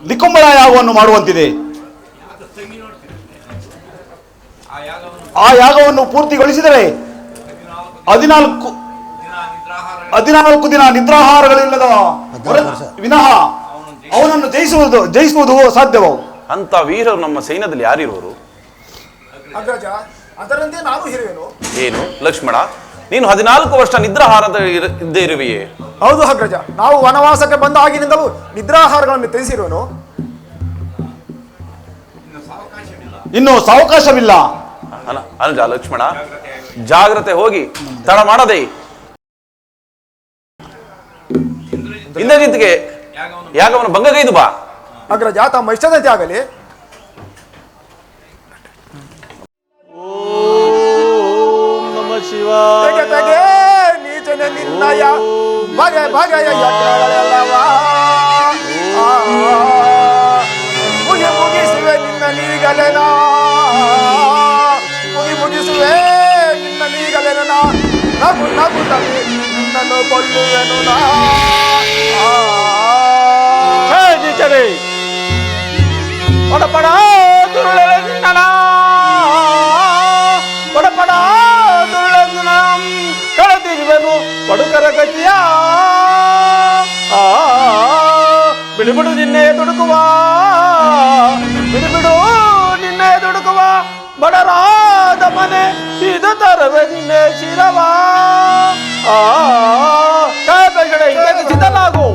[SPEAKER 9] ದಿಕ್ಕುಂಬಳ ಯಾಗವನ್ನು ಮಾಡುವಂತಿದೆ. ಆ ಯಾಗವನ್ನು ಪೂರ್ತಿಗೊಳಿಸಿದರೆ 14 ದಿನ ನಿದ್ರಾಹಾರಗಳಿಲ್ಲದ ವಿನಃ ಅವನನ್ನು ಜಯಿಸುವುದು ಸಾಧ್ಯವೋ?
[SPEAKER 7] ಅಂತ ವೀರರು ನಮ್ಮ ಸೈನ್ಯದಲ್ಲಿ ಯಾರಿರುವರು?
[SPEAKER 10] ಅಗ್ರಜ, ಅದರಂತೆ ನಾನು ಹಿರಿಯನು.
[SPEAKER 7] ಏನು ಲಕ್ಷ್ಮಣ, ನೀನು 14 ವರ್ಷ ನಿದ್ರಾಹಾರದ ಇದ್ದೇ ಇರುವೆಯೇ?
[SPEAKER 10] ಹೌದು ಅಗ್ರಜ, ನಾವು ವನವಾಸಕ್ಕೆ ಬಂದ ಆಗಿನಿಂದಲೂ ನಿದ್ರಾಹಾರಗಳನ್ನು ತ್ಯಜಿಸಿರುವನು.
[SPEAKER 9] ಇನ್ನು ಸಾವಕಾಶವಿಲ್ಲ.
[SPEAKER 7] ಅನುಜ ಲಕ್ಷ್ಮಣ, ಜಾಗ್ರತೆ ಹೋಗಿ ತಡ ಮಾಡದೆ ಇಂದ್ರಜಿತ್ಗೆ ಯಾಗವನ್ನು ಭಂಗಗೈದು ಬಾ.
[SPEAKER 10] ಅಗ್ರಜ, ತಮ್ಮ ಇಷ್ಟದಂತೆ ಆಗಲಿ. ತೆಗೆ ನೀಚನೆ ನಿನ್ನಯ ಬಗೆ ಬಗೆಯ ಯಜ್ಞಗಳೆಲ್ಲವ ಮುಗಿಸುವೆ ನಿನ್ನ ನೀಗಲೆನ ಮುಗಿಸುವೆ ನಿನ್ನ ನೀಗಲೆನ ನಗು ನಗು ತಲೆ ನಿನ್ನನ್ನು ಕೊಲ್ಲುವೆನು ನಾ.
[SPEAKER 11] ಒಡಪಡ ದುರುಳಲೆ ನಿನ್ನನ ಒಡಪಡ ದುರುಳನ ಕಳೆದಿರುವೆನು ಬಡುಕರ ಗತಿಯ ಬಿಡುಬಿಡು ನಿನ್ನೆ ದುಡುಕುವ ಬಿಡುಬಿಡು ನಿನ್ನೆ ದುಡುಕುವ ಬಡರಾದ ಮನೆ ಇದು ತರವೆ ನಿನ್ನೆ ಶಿರವ ಕಾಯಬೇಗಡೆ ಇದಕ್ಕೆ ಸಿದ್ಧನಾಗು.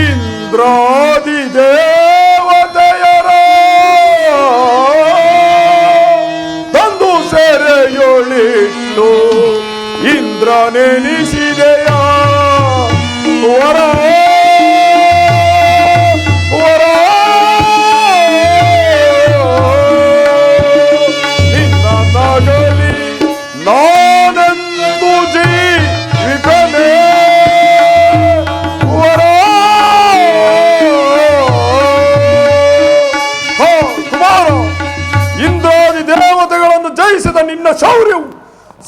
[SPEAKER 1] ಇಂದ್ರಾದಿ ದೇವತೆಯರ ತಂದು ಸೆರೆಯೊಳಿಟ್ಟು ಇಂದ್ರನೆನಿಸಿದೆಯ ವರ ನಿನ್ನ ನಗಲಿ ನಾನೆಂದು ಜೀವಿತನೇ ಇಂದ್ರಾದಿ ದೇವತೆಗಳನ್ನು ಜಯಿಸಿದ ನಿನ್ನ ಶೌರ್ಯವು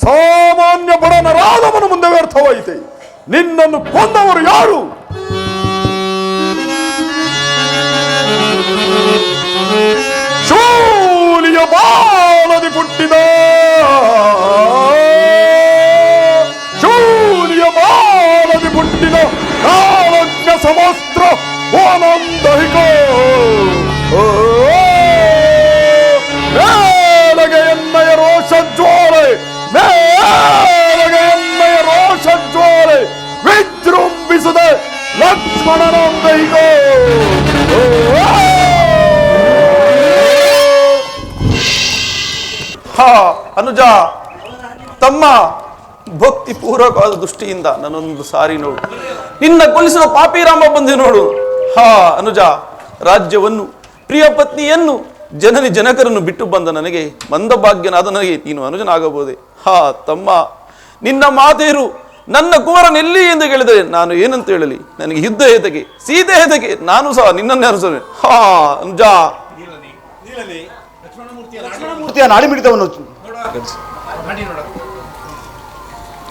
[SPEAKER 1] ಸಾಮಾನ್ಯ ಬಡನರಾದವನ ಮುಂದೆ ವ್ಯರ್ಥವಾಯಿತೆ. ನಿನ್ನನ್ನು ಕೊಂದವರು ಯಾರು? ಶೂಲಿಯ ಬಾಲದಿ ಹುಟ್ಟಿದ ಕಾಲಜ್ಞ ಸಮಸ್ತ್ರ ಆನಂದಹಿಕ ಮೇಲಗೆ ಎನ್ನಯ ರೋಷಜ್ವಾಲೆ ವಿಜೃಂಭಿಸದೆ ಲಕ್ಷ್ಮಣನಂದಹಿಕ.
[SPEAKER 7] ಅನುಜ ತಮ್ಮ ಭಕ್ತಿ ಪೂರ್ವಕವಾದ ದೃಷ್ಟಿಯಿಂದ ನನ್ನೊಂದು ಸಾರಿ ನೋಡು. ನಿನ್ನ ಕೊಲ್ಲಿಸಿದ ಪಾಪಿರಾಮ ಬಂದು ನೋಡು. ಅನುಜ, ರಾಜ್ಯವನ್ನು ಪ್ರಿಯ ಪತ್ನಿಯನ್ನು ಜನನಿ ಜನಕರನ್ನು ಬಿಟ್ಟು ಬಂದ ನನಗೆ ಮಂದಭಾಗ್ಯನಾದ ನನಗೆ ನೀನು ಅನುಜನಾಗಬಹುದೇ? ತಮ್ಮ, ನಿನ್ನ ಮಾತೇರು ನನ್ನ ಕುವರನೆಲ್ಲಿ ಎಂದು ಕೇಳಿದರೆ ನಾನು ಏನಂತ ಹೇಳಲಿ? ನನಗೆ ಯುದ್ಧ ಹೇತಕ್ಕೆ, ಸೀತೆ ಹೇತಕ್ಕೆ, ನಾನು ಸಹ ನಿನ್ನನ್ನೇ ಅನುಸರಣೆ. ಅನುಜ,
[SPEAKER 9] ಲಕ್ಷ್ಮಣಮೂರ್ತಿಯ ನಾಡಿ ಮಿಡಿತವನ್ನು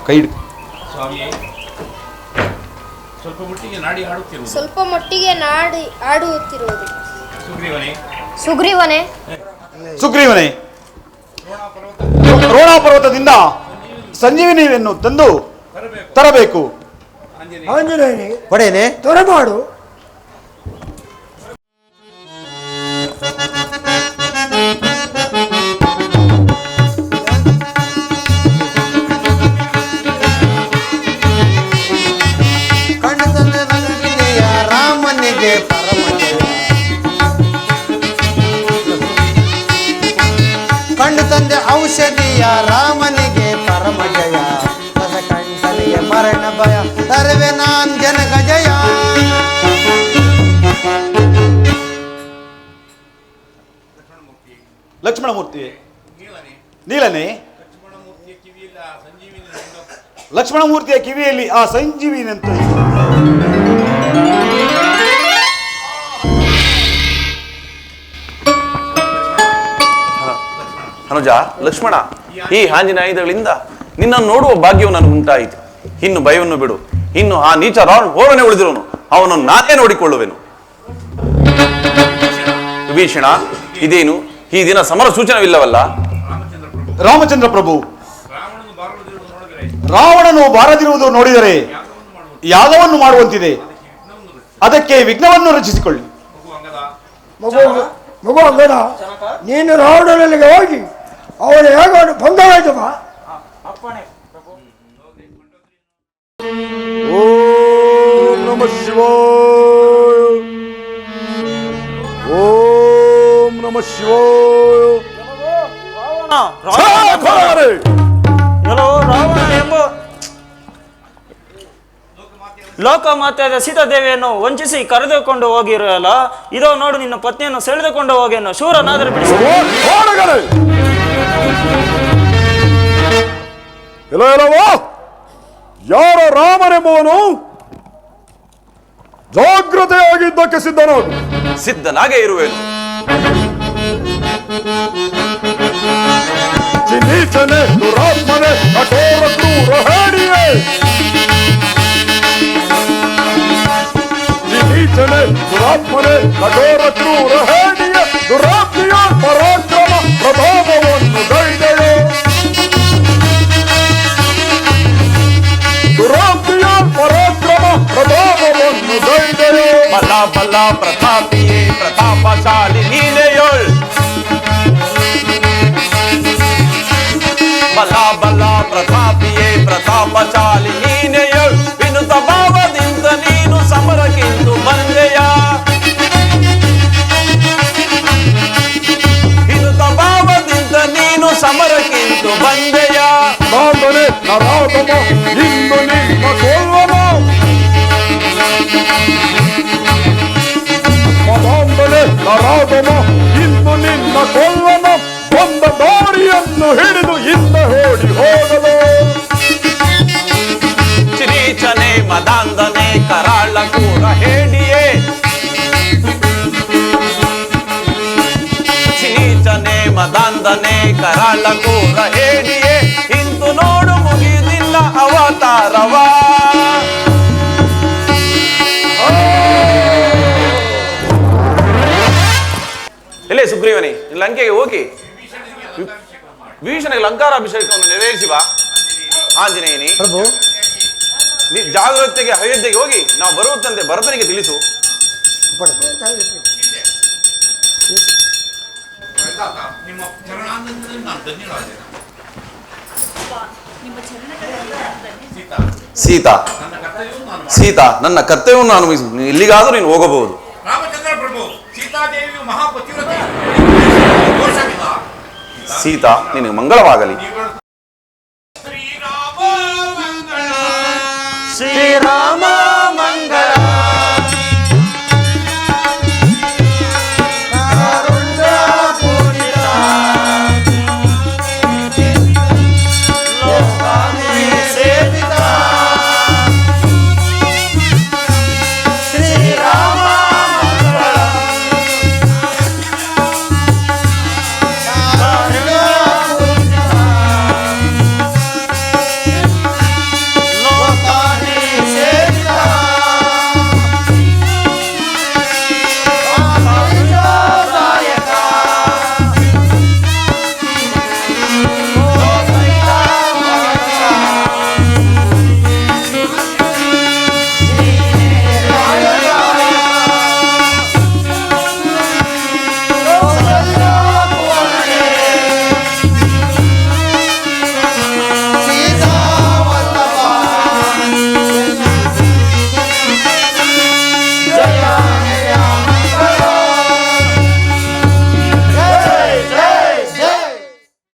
[SPEAKER 7] ಕೈ ಹಿಡಿ.
[SPEAKER 5] ಸ್ವಲ್ಪ ಮಟ್ಟಿಗೆ ನಾಡಿ ಆಡುತ್ತಿರುವುದು. ಸುಗ್ರೀವನೇ
[SPEAKER 9] ರೋಣ ಪರ್ವತದಿಂದ ಸಂಜೀವಿನಿಯನ್ನು ತಂದು ತರಬೇಕು.
[SPEAKER 10] ಆಂಜನೇಯನೇ
[SPEAKER 3] ಒಡೆಯನೆ
[SPEAKER 10] ತೊರೆಮಾಡು.
[SPEAKER 3] ರಾಮನಿಗೆ ಪರಮಜಯ, ಕಂಡು ತಂದೆ ಔಷಧಿಯ ರಾಮನಿಗೆ ಪರಮಜಯ, ಕಂಠನಿಗೆ ಮರಣ ಭಯ ತರವೆ ನಾನ್ ಜನಕ ಜಯ.
[SPEAKER 9] ಲಕ್ಷ್ಮಣಮೂರ್ತಿ ನೀಲನೆ, ಲಕ್ಷ್ಮಣಮೂರ್ತಿಯ ಕಿವಿಯಲ್ಲಿ ಆ ಸಂಜೀವಿನಿ ಅಂತ
[SPEAKER 7] ಅನುಜ, ಲಕ್ಷ್ಮಣ, ಈ ಆಂಜನೇಯಗಳಿಂದ ನಿನ್ನನ್ನು ನೋಡುವ ಭಾಗ್ಯವು ನನಗೆ ಉಂಟಾಯಿತು. ಇನ್ನು ಭಯವನ್ನು ಬಿಡು. ಇನ್ನು ಆ ನೀಚ ಹೋರನೆ ಉಳಿದಿರೋನು, ಅವನನ್ನು ನಾನೇ ನೋಡಿಕೊಳ್ಳುವೆನು. ವಿಭೀಷಣ, ಇದೇನು ಈ ದಿನ ಸಮರ ಸೂಚನವಿಲ್ಲವಲ್ಲ?
[SPEAKER 9] ರಾಮಚಂದ್ರ ಪ್ರಭು, ರಾವಣನು ಬಾರದಿರುವುದು ನೋಡಿದರೆ ಯಾಗವನ್ನು ಮಾಡುವಂತಿದೆ. ಅದಕ್ಕೆ ವಿಘ್ನವನ್ನು ರಚಿಸಿಕೊಳ್ಳಿ.
[SPEAKER 10] ಮಗು ಅಂಗದ, ನೀನು ರಾವಣನಿಗೆ ಹೋಗಿ ಅವನ ಹೇಗೆ ಭಂಗವಾಯ್ತು ಬಾ.
[SPEAKER 1] ಓಂ ನಮಃ ಶಿವಾಯ. ಓಂ ನಮಃ ಶಿವಾಯ.
[SPEAKER 11] ರಾವಣ ಎಂಬ ಲೋಕಮಾತೆಯಾದ ಸೀತಾದೇವಿಯನ್ನು ವಂಚಿಸಿ ಕರೆದುಕೊಂಡು ಹೋಗಿರಲ್ಲ. ಇದೋ ನೋಡು, ನಿನ್ನ ಪತ್ನಿಯನ್ನು ಸೆಳೆದುಕೊಂಡು ಹೋಗೇನು. ಶೂರನಾದರೆ ಬಿಡಿಸಿ.
[SPEAKER 1] ಎಲ್ಲವೋ ಯಾರ ರಾಮನೆಂಬುವನು ಜಾಗ್ರತೆಯಾಗಿದ್ದಕ್ಕೆ ಸಿದ್ಧನಾಗು.
[SPEAKER 7] ಸಿದ್ಧನಾಗೇ ಇರುವೆನು.
[SPEAKER 1] ಚಿನೀಚನೆ ದುರಾತ್ಮನೆ ಕಠೋರ ಕ್ರೂರ ಹೇಡಿಯೇ. ಚಿನೀಚನೆ ದುರಾತ್ಮನೆ ಕಠೋರ ಕ್ರೂರ ಹೇಡಿಯೇ. ದುರಾತ್ಮಿಯ ಪರಾಕ್ರಮ ಪ್ರಭಾವವನ್ನು ಗೈದೆಯೋ. ದುರಾತ್ಮಿಯ ಪರಾಕ್ರಮ ಪ್ರಭಾವವನ್ನು ಗೈದೆಯೋ.
[SPEAKER 7] ಬಲ ಬಲ ಪ್ರತಾಪಿಯೇ ಪ್ರತಾಪಶಾಲಿ ನೀನೆಯೋಳ್. ಬಲ ಬಲ ಪ್ರತಾಪಿಯೇ ಪ್ರತಾಪಶಾಲಿ ನೀನೆಯೋಳ್. ವಿನುತ ಭಾವದಿಂದ ನೀನು ಸಮರಕ್ಕಿಂದು ಬಂದೆಯ. ವಿನುತ ಭಾವದಿಂದ ನೀನು ಸಮರಕ್ಕಿಂದು ಬಂದೆಯ.
[SPEAKER 1] ನಾಂದನೆ ನರಾಧಮ ಇಂದು ನಿನ್ನ ಕೊಲ್ಲನ. ಮದಾಂದನೆ ನರಾಧಮ ಇಂದು ನಿನ್ನ ಕೊಲ್ಲನ. ಬಂದ ದಾರಿಯನ್ನು ಹಿಡಿದು ಹಿಂದೆ ಓಡಿ ಹೋಗಲು.
[SPEAKER 7] ಚಿರೀಚನೆ ಮದಾಂದನೆ ಕರಾಳ ಕೂರ ಹೇಡಿಯೇ. ಚಿರೀಚನೆ ಮದಾಂದನೆ ಕರಾಳ ಕೂರ ಹೇಡಿಯೇ. ಇಂದು ನೋಡು ಮುಗಿದಿಲ್ಲ ಅವತಾರವ. ಎಲೆ ಸುಗ್ರೀವನೇ, ಲಂಕೆಗೆ ಹೋಗಿ ವಿಭೀಷಣಗೆ ಲಂಕಾರಾಭಿಷೇಕವನ್ನು ನೆರವೇರಿಸಿ ಬಾ. ಆಂಜನೇಯನೇ
[SPEAKER 3] ಪ್ರಭು,
[SPEAKER 7] ಜಾಗ್ರತೆಗೆ ಅಯೋಧ್ಯೆಗೆ ಹೋಗಿ ನಾವು ಬರುವಂತೆ ಭರತನಿಗೆ ತಿಳಿಸು.
[SPEAKER 8] ನಿಮ್ಮ ಚರಣಾನಂದದಲ್ಲಿ ನಾನು ಧನ್ಯರಾದೆ.
[SPEAKER 7] ಸೀತಾ, ಸೀತಾ, ನನ್ನ ಕರ್ತವ್ಯವನ್ನು ನಾನು ಎಲ್ಲಿಗಾದರೂ ನೀನು ಹೋಗಬಹುದು.
[SPEAKER 8] ರಾಮಚಂದ್ರ ಪ್ರಭು, ಸೀತಾದೇವಿಯು ಮಹಾಪತಿವ್ರತೆ.
[SPEAKER 7] ಸೀತಾ, ನಿನಗೆ ಮಂಗಳವಾಗಲಿ.
[SPEAKER 8] ನೀವುಗಳು